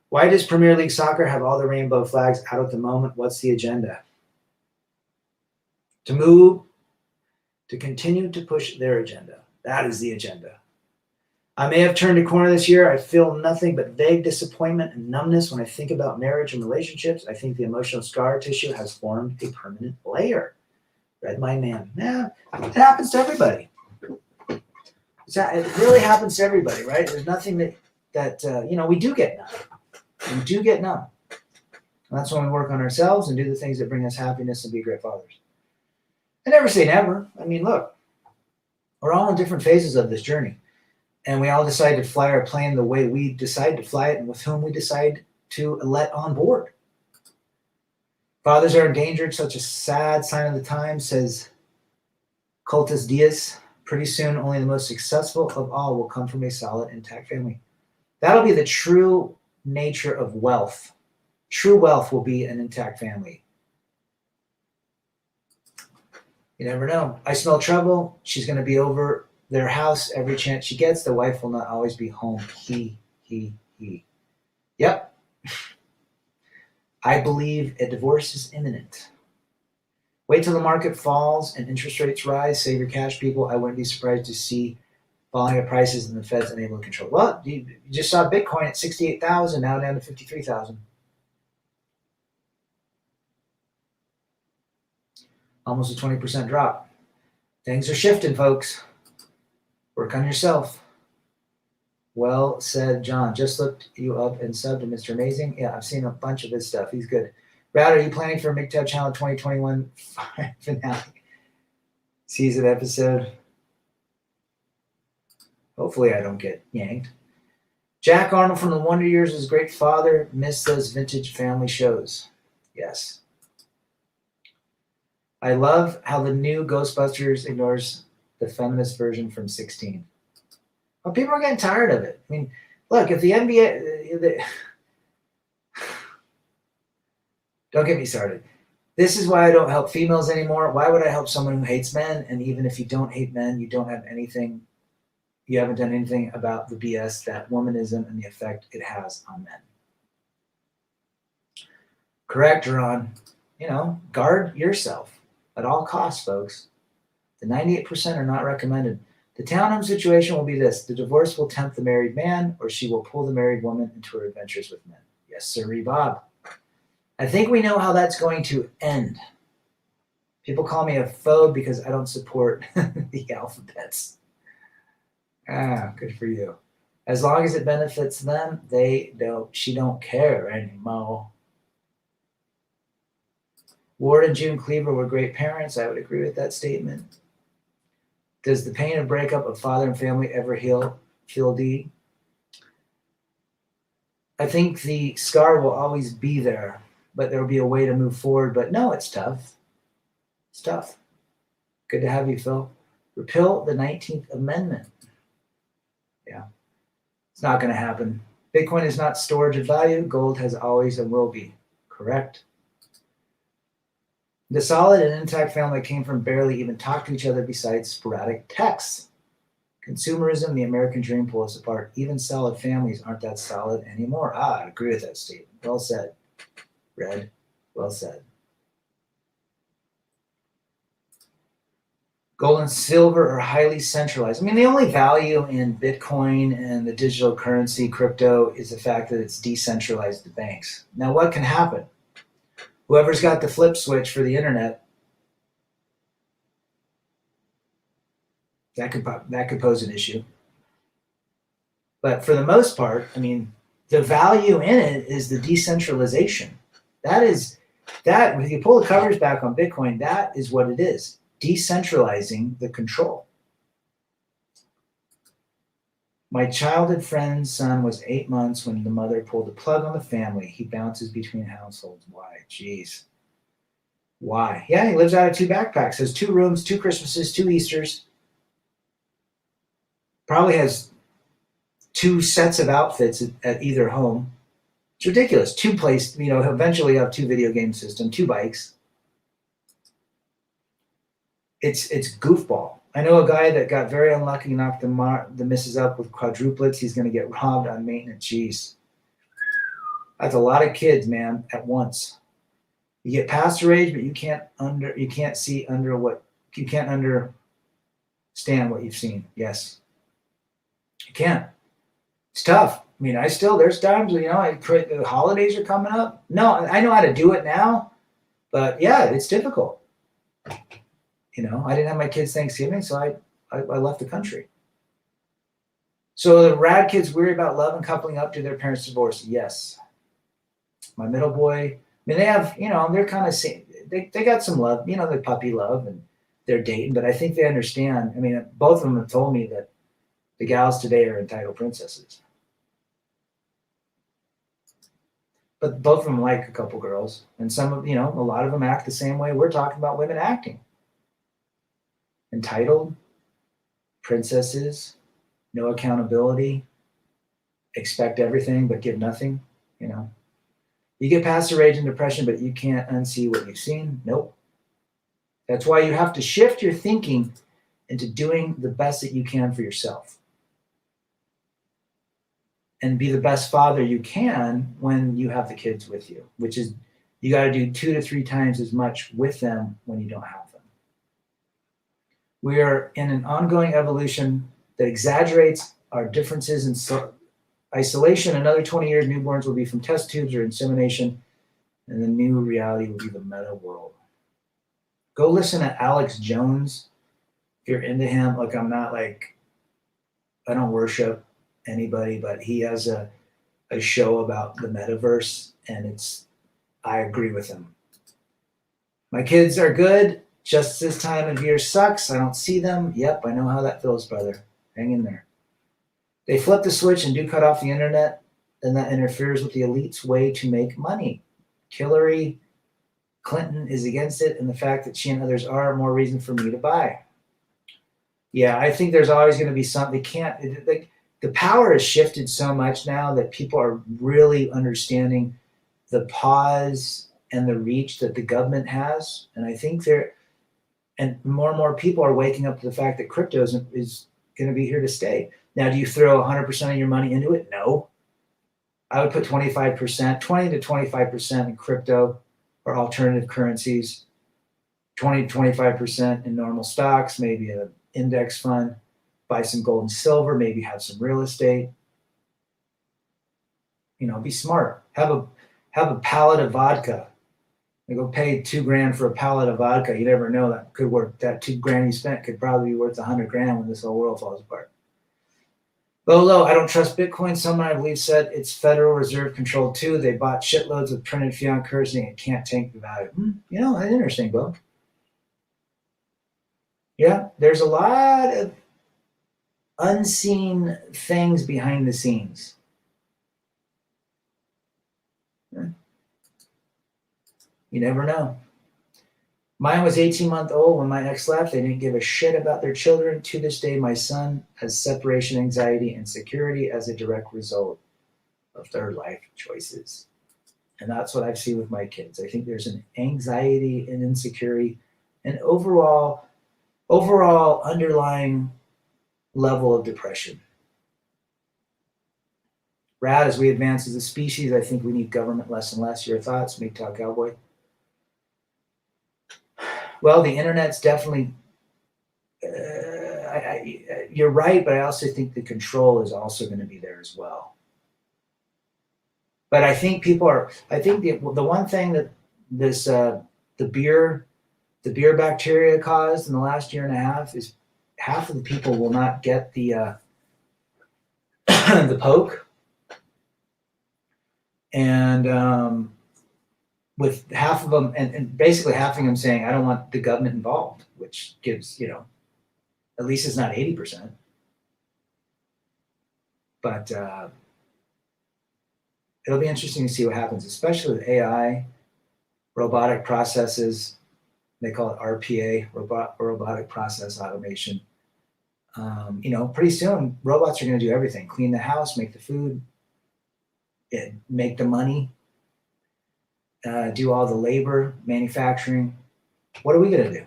Why does Premier League Soccer have all the rainbow flags out at the moment? What's the agenda? To move, to continue to push their agenda. That is the agenda. I may have turned a corner this year. I feel nothing but vague disappointment and numbness when I think about marriage and relationships. I think the emotional scar tissue has formed a permanent layer. Red Mind Man. Yeah, it happens to everybody. It really happens to everybody, right? There's nothing that we do get numb. We do get numb. And that's when we work on ourselves and do the things that bring us happiness and be great fathers. I never say never. I mean, look, we're all in different phases of this journey. And we all decide to fly our plane the way we decide to fly it and with whom we decide to let on board. Fathers are endangered, such a sad sign of the time, says Cultus Diaz. Pretty soon, only the most successful of all will come from a solid, intact family. That'll be the true nature of wealth. True wealth will be an intact family. You never know. I smell trouble. She's going to be over their house every chance she gets. The wife will not always be home. He. Yep. I believe a divorce is imminent. Wait till the market falls and interest rates rise. Save your cash, people. I wouldn't be surprised to see falling of prices and the Fed's unable to control. Well, you just saw Bitcoin at 68,000, now down to 53,000. Almost a 20% drop. Things are shifting, folks. Work on yourself. Well said, John. Just looked you up and subbed to Mr. Amazing. Yeah, I've seen a bunch of his stuff. He's good. Brad, are you planning for a MGTOW Channel 2021 finale season episode? Hopefully I don't get yanked. Jack Arnold from the Wonder Years is a great father. Miss those vintage family shows. Yes. I love how the new Ghostbusters ignores the feminist version from 16. Well, people are getting tired of it. I mean, look, if the NBA... Don't get me started. This is why I don't help females anymore. Why would I help someone who hates men? And even if you don't hate men, you don't have anything, you haven't done anything about the BS that womanism and the effect it has on men. Correct, Ron. Guard yourself at all costs, folks. The 98% are not recommended. The townhome situation will be this. The divorce will tempt the married man, or she will pull the married woman into her adventures with men. Yes, sir, Bob. I think we know how that's going to end. People call me a phobe because I don't support the alphabets. Good for you. As long as it benefits them, she don't care anymore. Ward and June Cleaver were great parents. I would agree with that statement. Does the pain of breakup of father and family ever heal, D? I think the scar will always be there, but there will be a way to move forward. But no, it's tough. It's tough. Good to have you, Phil. Repeal the 19th Amendment. Yeah, it's not going to happen. Bitcoin is not storage of value. Gold has always and will be. Correct. The solid and intact family came from barely even talk to each other besides sporadic texts. Consumerism, the American dream, pull us apart. Even solid families aren't that solid anymore. I agree with that statement. Well said. Red, well said. Gold and silver are highly centralized. I mean, the only value in Bitcoin and the digital currency, crypto, is the fact that it's decentralized to banks. Now, what can happen? Whoever's got the flip switch for the internet, that could pose an issue. But for the most part, I mean, the value in it is the decentralization. If you pull the covers back on Bitcoin, that is what it is. Decentralizing the control. My childhood friend's son was 8 months when the mother pulled the plug on the family. He bounces between households. Why? Jeez. Why? Yeah, he lives out of 2 backpacks. Has 2 rooms, 2 Christmases, 2 Easters. Probably has 2 sets of outfits at either home. It's ridiculous. 2 places, eventually you have 2 video game systems, 2 bikes. It's goofball. I know a guy that got very unlucky, knocked the missus up with quadruplets. He's going to get robbed on maintenance. Jeez. That's a lot of kids, man, at once. You get past your age, but you can't understand what you've seen. Yes. You can't. It's tough. I mean, there's times, the holidays are coming up. No, I know how to do it now, but yeah, it's difficult. I didn't have my kids Thanksgiving, so I left the country. So the rad kids worry about love and coupling up to their parents' divorce. Yes. My middle boy, I mean, they have, they're kind of, they got some love, the puppy love, and they're dating, but I think they understand. I mean, both of them have told me that the gals today are entitled princesses. But both of them like a couple girls, and some of, a lot of them act the same way we're talking about women acting. Entitled, princesses, no accountability, expect everything but give nothing. You get past the rage and depression, but you can't unsee what you've seen. Nope. That's why you have to shift your thinking into doing the best that you can for yourself. And be the best father you can when you have the kids with you, which is you got to do 2 to 3 times as much with them when you don't have them. We are in an ongoing evolution that exaggerates our differences in isolation. Another 20 years, newborns will be from test tubes or insemination, and the new reality will be the meta world. Go listen to Alex Jones if you're into him. Look, I don't worship anybody, but he has a show about the metaverse, and I agree with him. My kids are good. Just this time of year sucks. I don't see them. Yep, I know how that feels, brother. Hang in there. They flip the switch and do cut off the internet, and that interferes with the elite's way to make money. Hillary Clinton is against it, and the fact that she and others are more reason for me to buy. Yeah, I think there's always going to be something. The power has shifted so much now that people are really understanding the pause and the reach that the government has. And I think and more people are waking up to the fact that crypto is going to be here to stay. Now, do you throw 100% of your money into it? No. I would put 25%, 20 to 25% in crypto or alternative currencies, 20 to 25% in normal stocks, maybe an index fund, buy some gold and silver, maybe have some real estate. Be smart. Have a pallet of vodka. You go pay $2,000 for a pallet of vodka. You never know, that could work. That $2,000 you spent could probably be worth $100,000 when this whole world falls apart. Low, I don't trust Bitcoin. Someone I believe said it's Federal Reserve controlled too. They bought shitloads of printed fiat currency and it can't tank the value. That's interesting, Bo. Yeah, there's a lot of unseen things behind the scenes. You never know. Mine was 18-month-old when my ex left. They didn't give a shit about their children. To this day, my son has separation anxiety and insecurity as a direct result of their life choices. And that's what I've seen with my kids. I think there's an anxiety and insecurity and overall underlying level of depression. Rad, as we advance as a species, I think we need government less and less. Your thoughts, MGTOW Cowboy? Well, the internet's definitely, you're right, but I also think the control is also going to be there as well. But I think the one thing that the beer bacteria caused in the last year and a half is half of the people will not get the the poke. And with half of them, and basically half of them saying, I don't want the government involved, which gives, at least it's not 80%. But it'll be interesting to see what happens, especially with AI, robotic processes. They call it RPA, robotic process automation. Pretty soon, robots are going to do everything: clean the house, make the food, make the money, do all the labor, manufacturing. What are we going to do?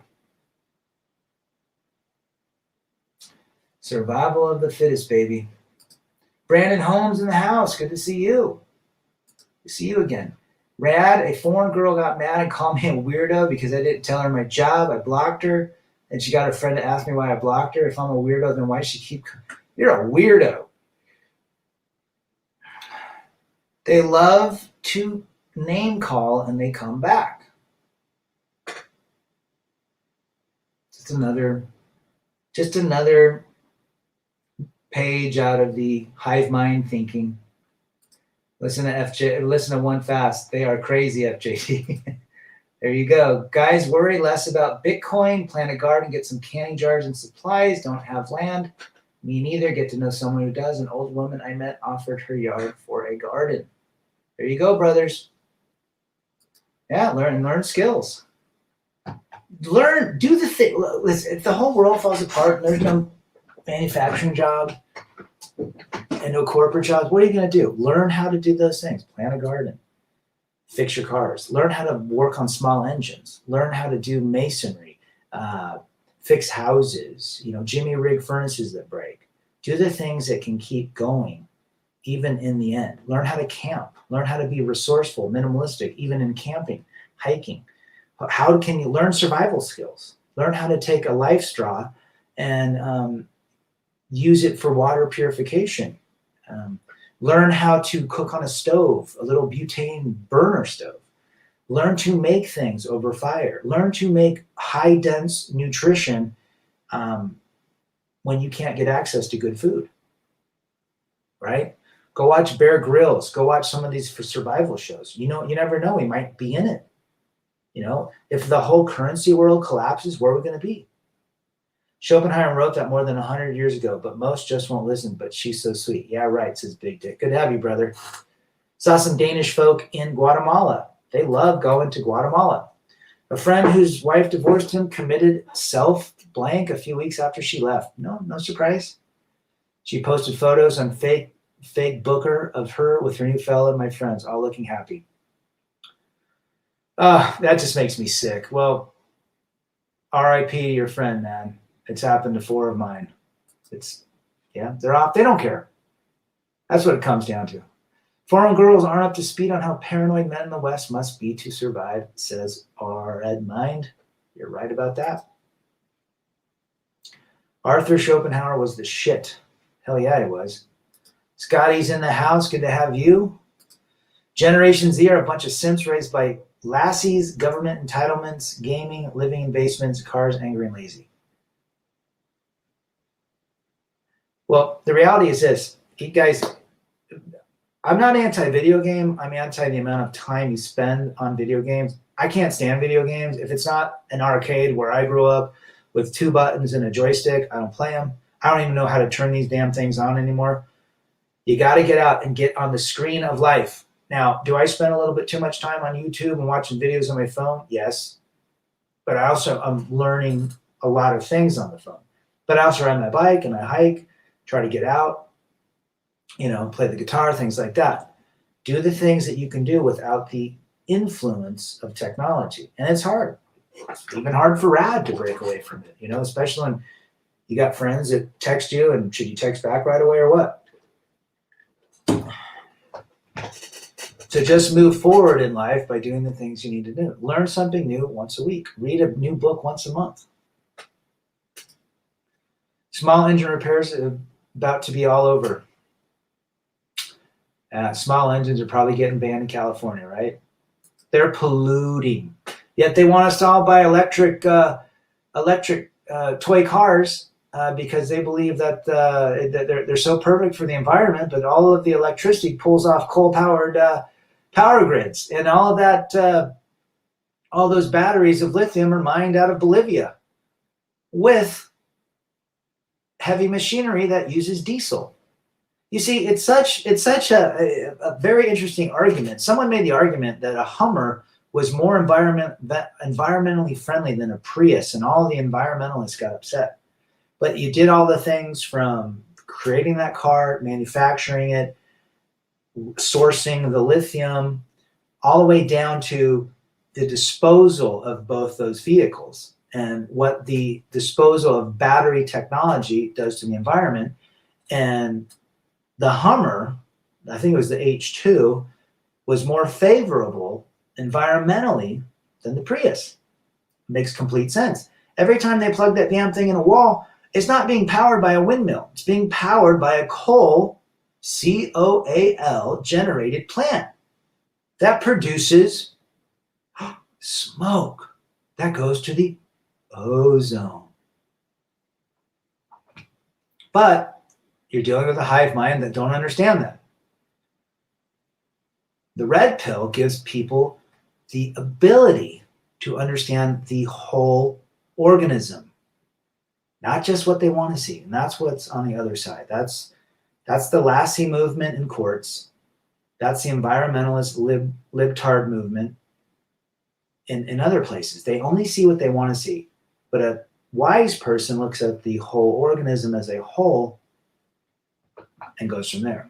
Survival of the fittest, baby. Brandon Holmes in the house. Good to see you. Good to see you again. Rad, a foreign girl got mad and called me a weirdo because I didn't tell her my job. I blocked her, and she got her friend to ask me why I blocked her. If I'm a weirdo, then why does she keep... You're a weirdo. They love to name call and they come back. Just another page out of the hive mind thinking. Listen to One Fast. They are crazy, FJT. There you go. Guys, worry less about Bitcoin. Plant a garden, get some canning jars and supplies. Don't have land. Me neither. Get to know someone who does. An old woman I met offered her yard for a garden. There you go, brothers. Yeah, learn skills. Do the thing. If the whole world falls apart and there's no manufacturing job and no corporate jobs, what are you going to do? Learn how to do those things. Plant a garden. Fix your cars. Learn how to work on small engines. Learn how to do masonry. Fix houses. Jimmy rig furnaces that break. Do the things that can keep going, even in the end. Learn how to camp. Learn how to be resourceful, minimalistic, even in camping, hiking. How can you learn survival skills? Learn how to take a life straw and use it for water purification. Learn how to cook on a stove, a little butane burner stove. Learn to make things over fire. Learn to make high dense nutrition when you can't get access to good food, right? Go watch Bear Grylls. Go watch some of these for survival shows. You never know. We might be in it. If the whole currency world collapses, where are we going to be? Schopenhauer wrote that more than 100 years ago, but most just won't listen. But she's so sweet. Yeah, right, says Big Dick. Good to have you, brother. Saw some Danish folk in Guatemala. They love going to Guatemala. A friend whose wife divorced him committed self-blank a few weeks after she left. No surprise. She posted photos on fake Booker of her with her new fella and my friends, all looking happy. That just makes me sick. Well, RIP to your friend, man. It's happened to 4 of mine. They're off. They don't care. That's what it comes down to. Foreign girls aren't up to speed on how paranoid men in the West must be to survive, says R. Ed Mind. You're right about that. Arthur Schopenhauer was the shit. Hell yeah, he was. Scotty's in the house. Good to have you. Generation Z are a bunch of simps raised by lassies, government entitlements, gaming, living in basements, cars, angry and lazy. Well, the reality is this. You guys, I'm not anti-video game. I'm anti the amount of time you spend on video games. I can't stand video games. If it's not an arcade where I grew up with 2 buttons and a joystick, I don't play them. I don't even know how to turn these damn things on anymore. You got to get out and get on the screen of life. Now, do I spend a little bit too much time on YouTube and watching videos on my phone? Yes. But I'm learning a lot of things on the phone. But I also ride my bike and I hike, try to get out, play the guitar, things like that. Do the things that you can do without the influence of technology. And it's hard. It's even hard for Rad to break away from it, especially when you got friends that text you and should you text back right away or what? So just move forward in life by doing the things you need to do. Learn something new once a week. Read a new book once a month. Small engine repairs are about to be all over. Small engines are probably getting banned in California, right? They're polluting. Yet they want us to all buy electric toy cars because they believe that they're so perfect for the environment, but all of the electricity pulls off coal-powered power grids, and all of that, all those batteries of lithium are mined out of Bolivia with heavy machinery that uses diesel. You see, it's such a very interesting argument. Someone made the argument that a Hummer was more environmentally friendly than a Prius, and all the environmentalists got upset. But you did all the things from creating that car, manufacturing it, sourcing the lithium, all the way down to the disposal of both those vehicles and what the disposal of battery technology does to the environment. And the Hummer, I think it was the H2, was more favorable environmentally than the Prius. It makes complete sense. Every time they plug that damn thing in a wall, it's not being powered by a windmill. It's being powered by a coal COAL generated plant that produces smoke that goes to the ozone. But you're dealing with a hive mind that don't understand that. The red pill gives people the ability to understand the whole organism, not just what they want to see. And that's what's on the other side. That's the Lassie movement in courts. That's the environmentalist libtard movement in other places. They only see what they want to see. But a wise person looks at the whole organism as a whole and goes from there.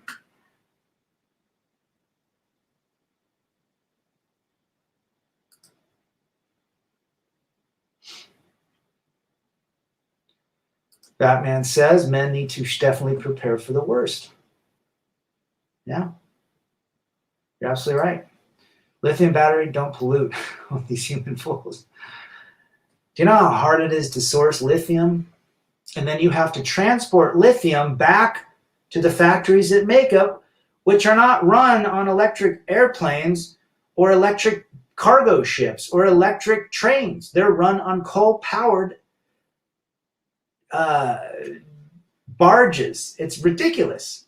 Batman says men need to definitely prepare for the worst. Yeah, you're absolutely right. Lithium battery, don't pollute with these human fools. Do you know how hard it is to source lithium? And then you have to transport lithium back to the factories that make it, which are not run on electric airplanes or electric cargo ships or electric trains. They're run on coal-powered barges. It's ridiculous.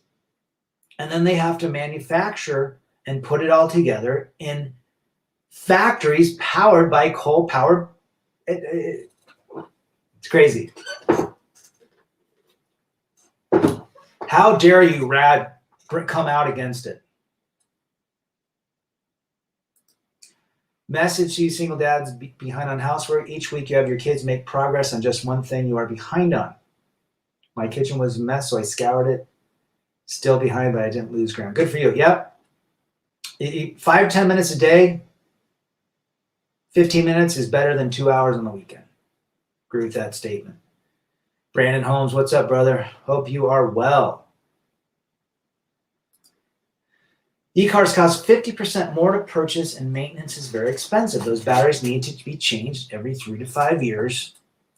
And then they have to manufacture and put it all together in factories powered by coal-powered. It's crazy. How dare you, Rad, come out against it? Message to you single dads behind on housework. Each week you have your kids make progress on just one thing you are behind on. My kitchen was a mess, so I scoured it. Still behind, but I didn't lose ground. Good for you. Yep. 5-10 minutes a day, 15 minutes is better than 2 hours on the weekend. Agree with that statement. Brandon Holmes, what's up, brother? Hope you are well. E-cars cost 50% more to purchase, and maintenance is very expensive. Those batteries need to be changed every 3 to 5 years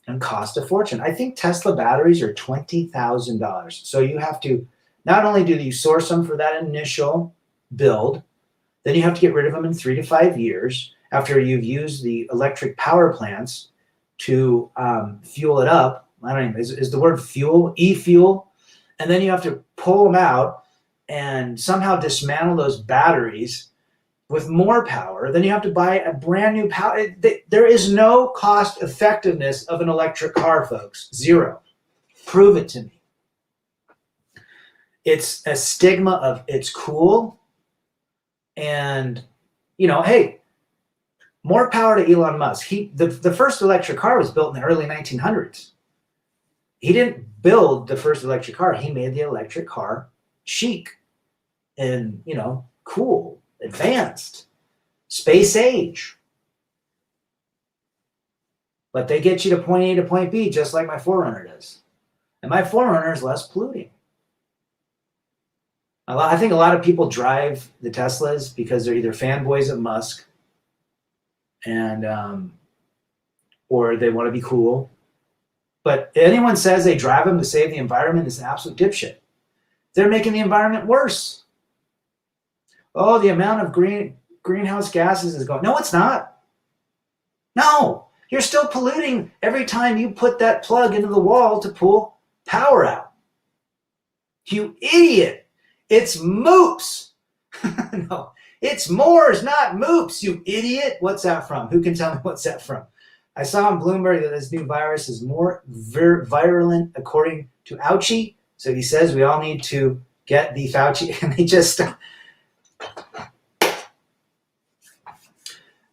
and cost a fortune. I think Tesla batteries are $20,000. So you have to, not only do you source them for that initial build, then you have to get rid of them in 3 to 5 years after you've used the electric power plants to fuel it up. I don't know, is the word fuel, e-fuel? And then you have to pull them out and somehow dismantle those batteries with more power. Then you have to buy a brand new power. There is no cost effectiveness of an electric car, folks. Zero. Prove it to me. It's a stigma of it's cool. And, you know, hey, more power to Elon Musk. The first electric car was built in the early 1900s. He didn't build the first electric car. He made the electric car chic and, you know, cool, advanced, space age. But they get you to point A to point B just like my 4Runner does. And my 4Runner is less polluting. I think a lot of people drive the Teslas because they're either fanboys of Musk and or they want to be cool. But anyone says they drive them to save the environment is an absolute dipshit. They're making the environment worse. Oh, the amount of greenhouse gases is going. No, it's not. No, you're still polluting every time you put that plug into the wall to pull power out. You idiot. It's moops. No, it's Moors, not moops, you idiot. What's that from? Who can tell me what's that from? I saw on Bloomberg that this new virus is more virulent according to Fauci. So he says we all need to get the Fauci. And they just...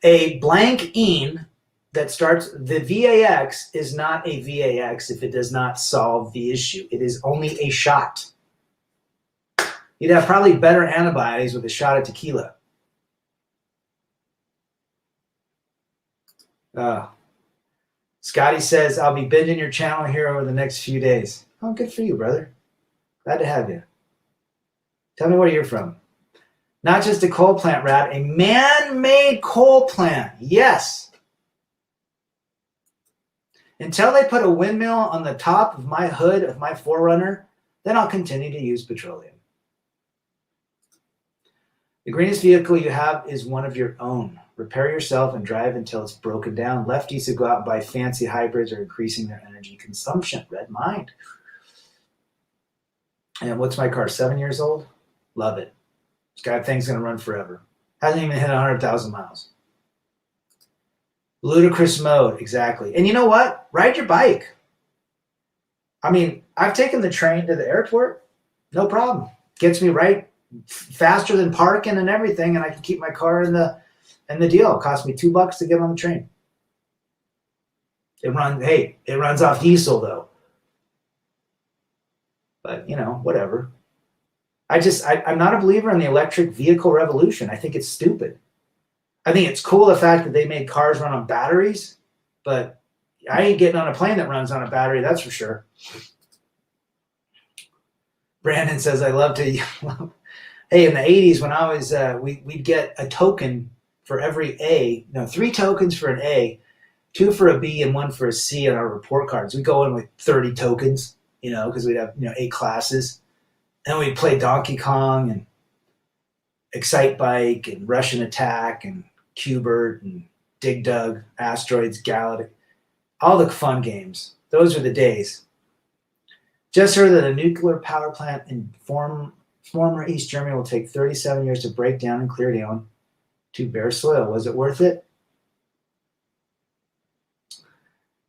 A blank "-ine" that starts, the VAX is not a VAX if it does not solve the issue. It is only a shot. You'd have probably better antibodies with a shot of tequila. Scotty says, I'll be binging your channel here over the next few days. Oh, good for you, brother. Glad to have you. Tell me where you're from. Not just a coal plant, Rat, a man-made coal plant. Yes. Until they put a windmill on the top of my hood of my 4Runner, then I'll continue to use petroleum. The greenest vehicle you have is one of your own. Repair yourself and drive until it's broken down. Lefties who go out and buy fancy hybrids are increasing their energy consumption. Red mind. And what's my car? 7 years old? Love it. This thing's going to run forever. Hasn't even hit 100,000 miles. Ludicrous mode, exactly. And you know what? Ride your bike. I mean, I've taken the train to the airport. No problem. Gets me right faster than parking and everything, and I can keep my car in the deal. It cost me $2 to get on the train. It runs off diesel though. But whatever. I'm not a believer in the electric vehicle revolution. I think it's stupid. I think it's cool the fact that they made cars run on batteries, but I ain't getting on a plane that runs on a battery, that's for sure. Brandon says, I love to. Hey, in the 80s when I was, we'd get a token for every A. No, 3 tokens for an A, 2 for a B, and 1 for a C on our report cards. We'd go in with 30 tokens, because we'd have, 8 classes. And we'd play Donkey Kong and Excite Bike and Russian Attack and Cubert and Dig Dug, Asteroids, Galactic, all the fun games. Those are the days. Just heard that a nuclear power plant in former East Germany will take 37 years to break down and clear down to bare soil. Was it worth it?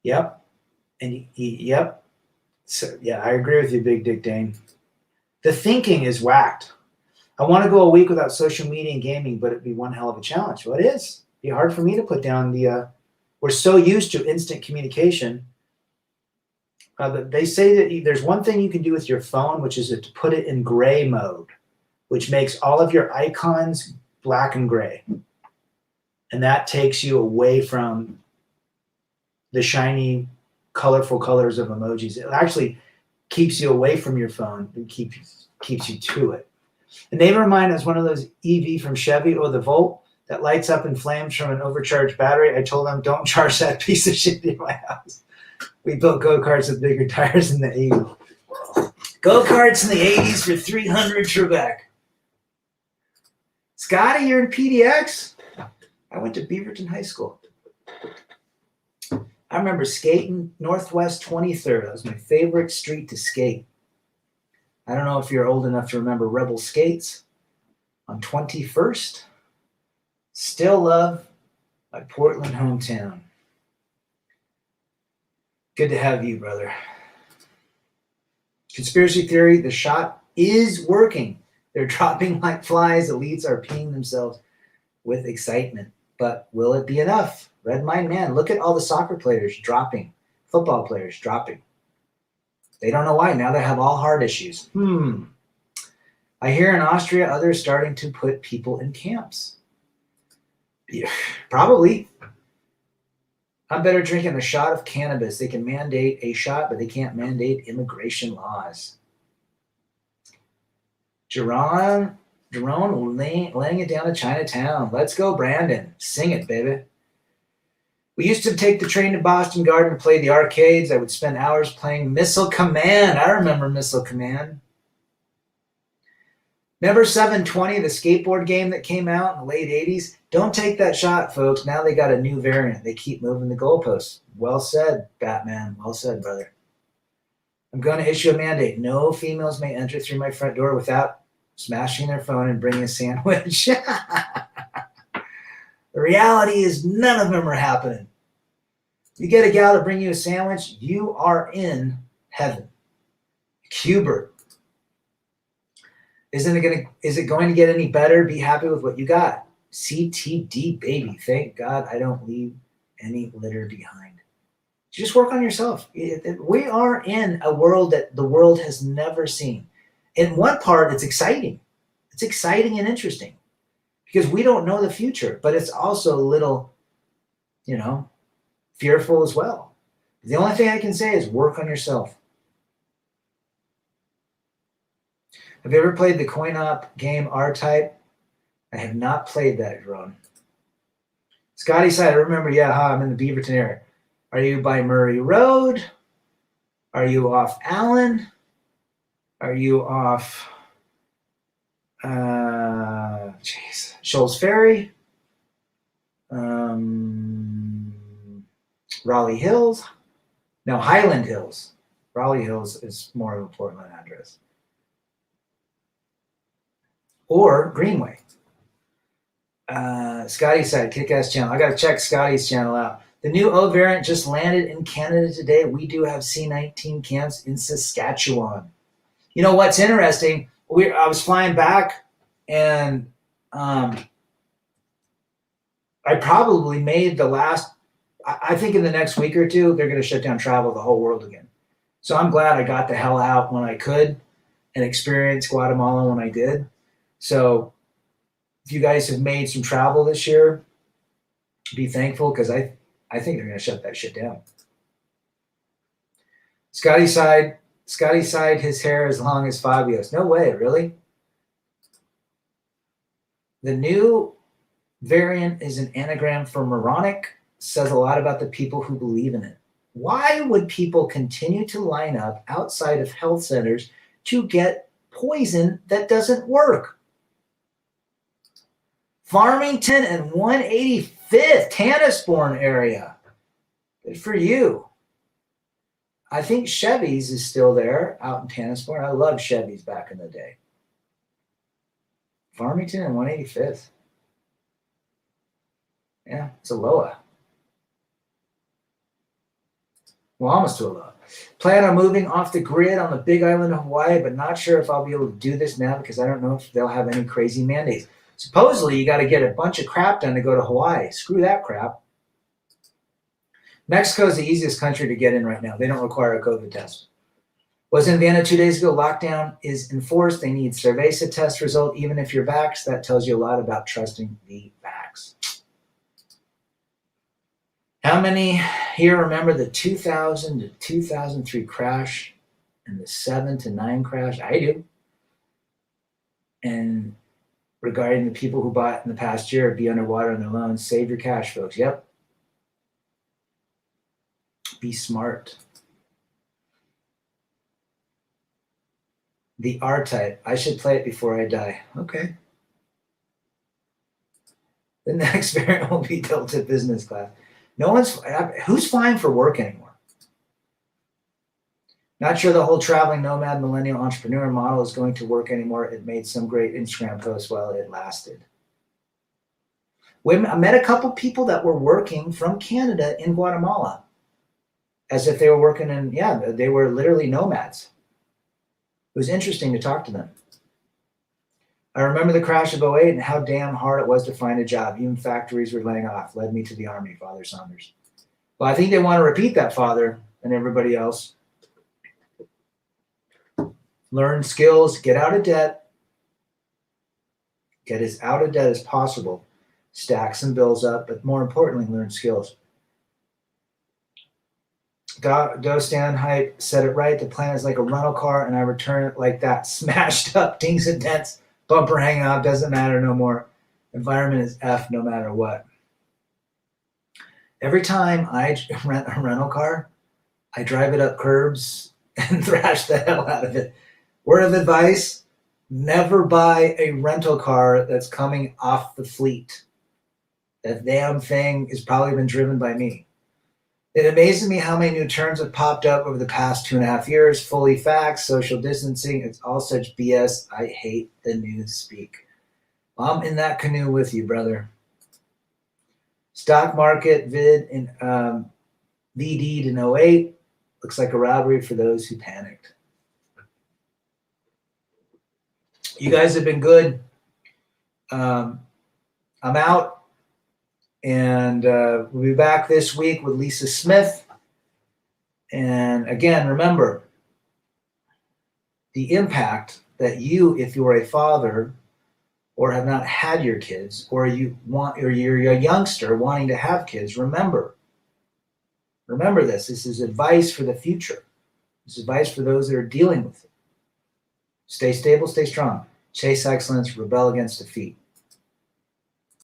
Yep. And yep. So yeah, I agree with you, Big Dick Dane. The thinking is whacked. I want to go a week without social media and gaming, but it'd be one hell of a challenge. Well, it is. It'd be hard for me to put down we're so used to instant communication. They say that there's one thing you can do with your phone, which is to put it in gray mode, which makes all of your icons black and gray. And that takes you away from the shiny, colorful colors of emojis. It actually keeps you away from your phone and keeps you to it. A neighbor of mine has one of those EV from Chevy, or the Volt, that lights up in flames from an overcharged battery. I told him, don't charge that piece of shit in my house. We built go-karts with bigger tires in the 80s. Go-karts in the 80s for 300 Trebek. Scotty, you're in PDX? I went to Beaverton High School. I remember skating Northwest 23rd. That was my favorite street to skate. I don't know if you're old enough to remember Rebel Skates on 21st. Still love my Portland hometown. Good to have you, brother. Conspiracy theory, the shot is working. They're dropping like flies. Elites are peeing themselves with excitement. But will it be enough? Red Mind Man, look at all the soccer players dropping, football players dropping. They don't know why. Now they have all heart issues. I hear in Austria, others starting to put people in camps. Yeah, probably. I'm better drinking a shot of cannabis. They can mandate a shot, but they can't mandate immigration laws. Jerome laying it down to Chinatown. Let's go, Brandon. Sing it, baby. We used to take the train to Boston Garden and play the arcades. I would spend hours playing Missile Command. I remember Missile Command. Remember 720, the skateboard game that came out in the late 80s? Don't take that shot, folks. Now they got a new variant. They keep moving the goalposts. Well said, Batman. Well said, brother. I'm going to issue a mandate. No females may enter through my front door without smashing their phone and bringing a sandwich. The reality is none of them are happening. You get a gal to bring you a sandwich, you are in heaven. Cubert. Is it going to get any better? Be happy with what you got. CTD, baby. Thank God I don't leave any litter behind. Just work on yourself. We are in a world that the world has never seen. In one part, it's exciting. It's exciting and interesting because we don't know the future, but it's also a little, fearful as well. The only thing I can say is work on yourself. Have you ever played the coin-op game R-Type? I have not played that, Ron. Scotty said, I remember, I'm in the Beaverton area. Are you by Murray Road? Are you off Allen? Are you off... Shoals Ferry, Raleigh Hills. No, Highland Hills. Raleigh Hills is more of a Portland address. Or Greenway. Scotty's side, kick-ass channel. I got to check Scotty's channel out. The new O variant just landed in Canada today. We do have C-19 camps in Saskatchewan. You know what's interesting? I was flying back, and I probably made the last. I think in the next week or two, they're going to shut down travel the whole world again. So I'm glad I got the hell out when I could and experienced Guatemala when I did. So if you guys have made some travel this year, be thankful, because I think they're going to shut that shit down. Scotty side, his hair as long as Fabio's. No way, really? The new variant is an anagram for moronic. Says a lot about the people who believe in it. Why would people continue to line up outside of health centers to get poison that doesn't work? Farmington and 185th, Tanasbourne area. Good for you. I think Chevy's is still there out in Tanasbourne. I loved Chevy's back in the day. Farmington and 185th. Yeah, it's Aloha. Well, almost to Aloha. Plan on moving off the grid on the big island of Hawaii, but not sure if I'll be able to do this now because I don't know if they'll have any crazy mandates. Supposedly, you got to get a bunch of crap done to go to Hawaii. Screw that crap. Mexico is the easiest country to get in right now. They don't require a COVID test. Was in Vienna 2 days ago. Lockdown is enforced. They need Cerveza test result. Even if you're vaxxed, that tells you a lot about trusting the vax. How many here remember the 2000 to 2003 crash and the 7 to 9 crash? I do. And regarding the people who bought in the past year, be underwater on their loans, save your cash, folks. Yep. Be smart. The R-Type. I should play it before I die. Okay. The next variant will be Delta Business Class. Who's flying for work anymore? Not sure the whole traveling nomad millennial entrepreneur model is going to work anymore. It made some great Instagram posts while it lasted. I met a couple people that were working from Canada in Guatemala, as if they were working they were literally nomads. It was interesting to talk to them. I remember the crash of 08 and how damn hard it was to find a job. Even factories were laying off. Led me to the Army, Father Saunders. Well, I think they want to repeat that, Father, and everybody else. Learn skills, get out of debt. Get as out of debt as possible. Stack some bills up, but more importantly, learn skills. Dostan Hype said it right. The plan is like a rental car, and I return it like that. Smashed up, dings and dents. Bumper hanging out, doesn't matter no more. Environment is F no matter what. Every time I rent a rental car, I drive it up curbs and thrash the hell out of it. Word of advice, never buy a rental car that's coming off the fleet. That damn thing has probably been driven by me. It amazes me how many new terms have popped up over the past 2.5 years. Fully facts, social distancing, it's all such BS. I hate the news speak. I'm in that canoe with you, brother. Stock market vid in VD'd in 08. Looks like a robbery for those who panicked. You guys have been good. I'm out. And we'll be back this week with Lisa Smith. And again, remember the impact that you, if you're a father or have not had your kids, or you're a youngster wanting to have kids, remember this. This is advice for the future. This is advice for those that are dealing with it. Stay stable, stay strong. Chase excellence, rebel against defeat.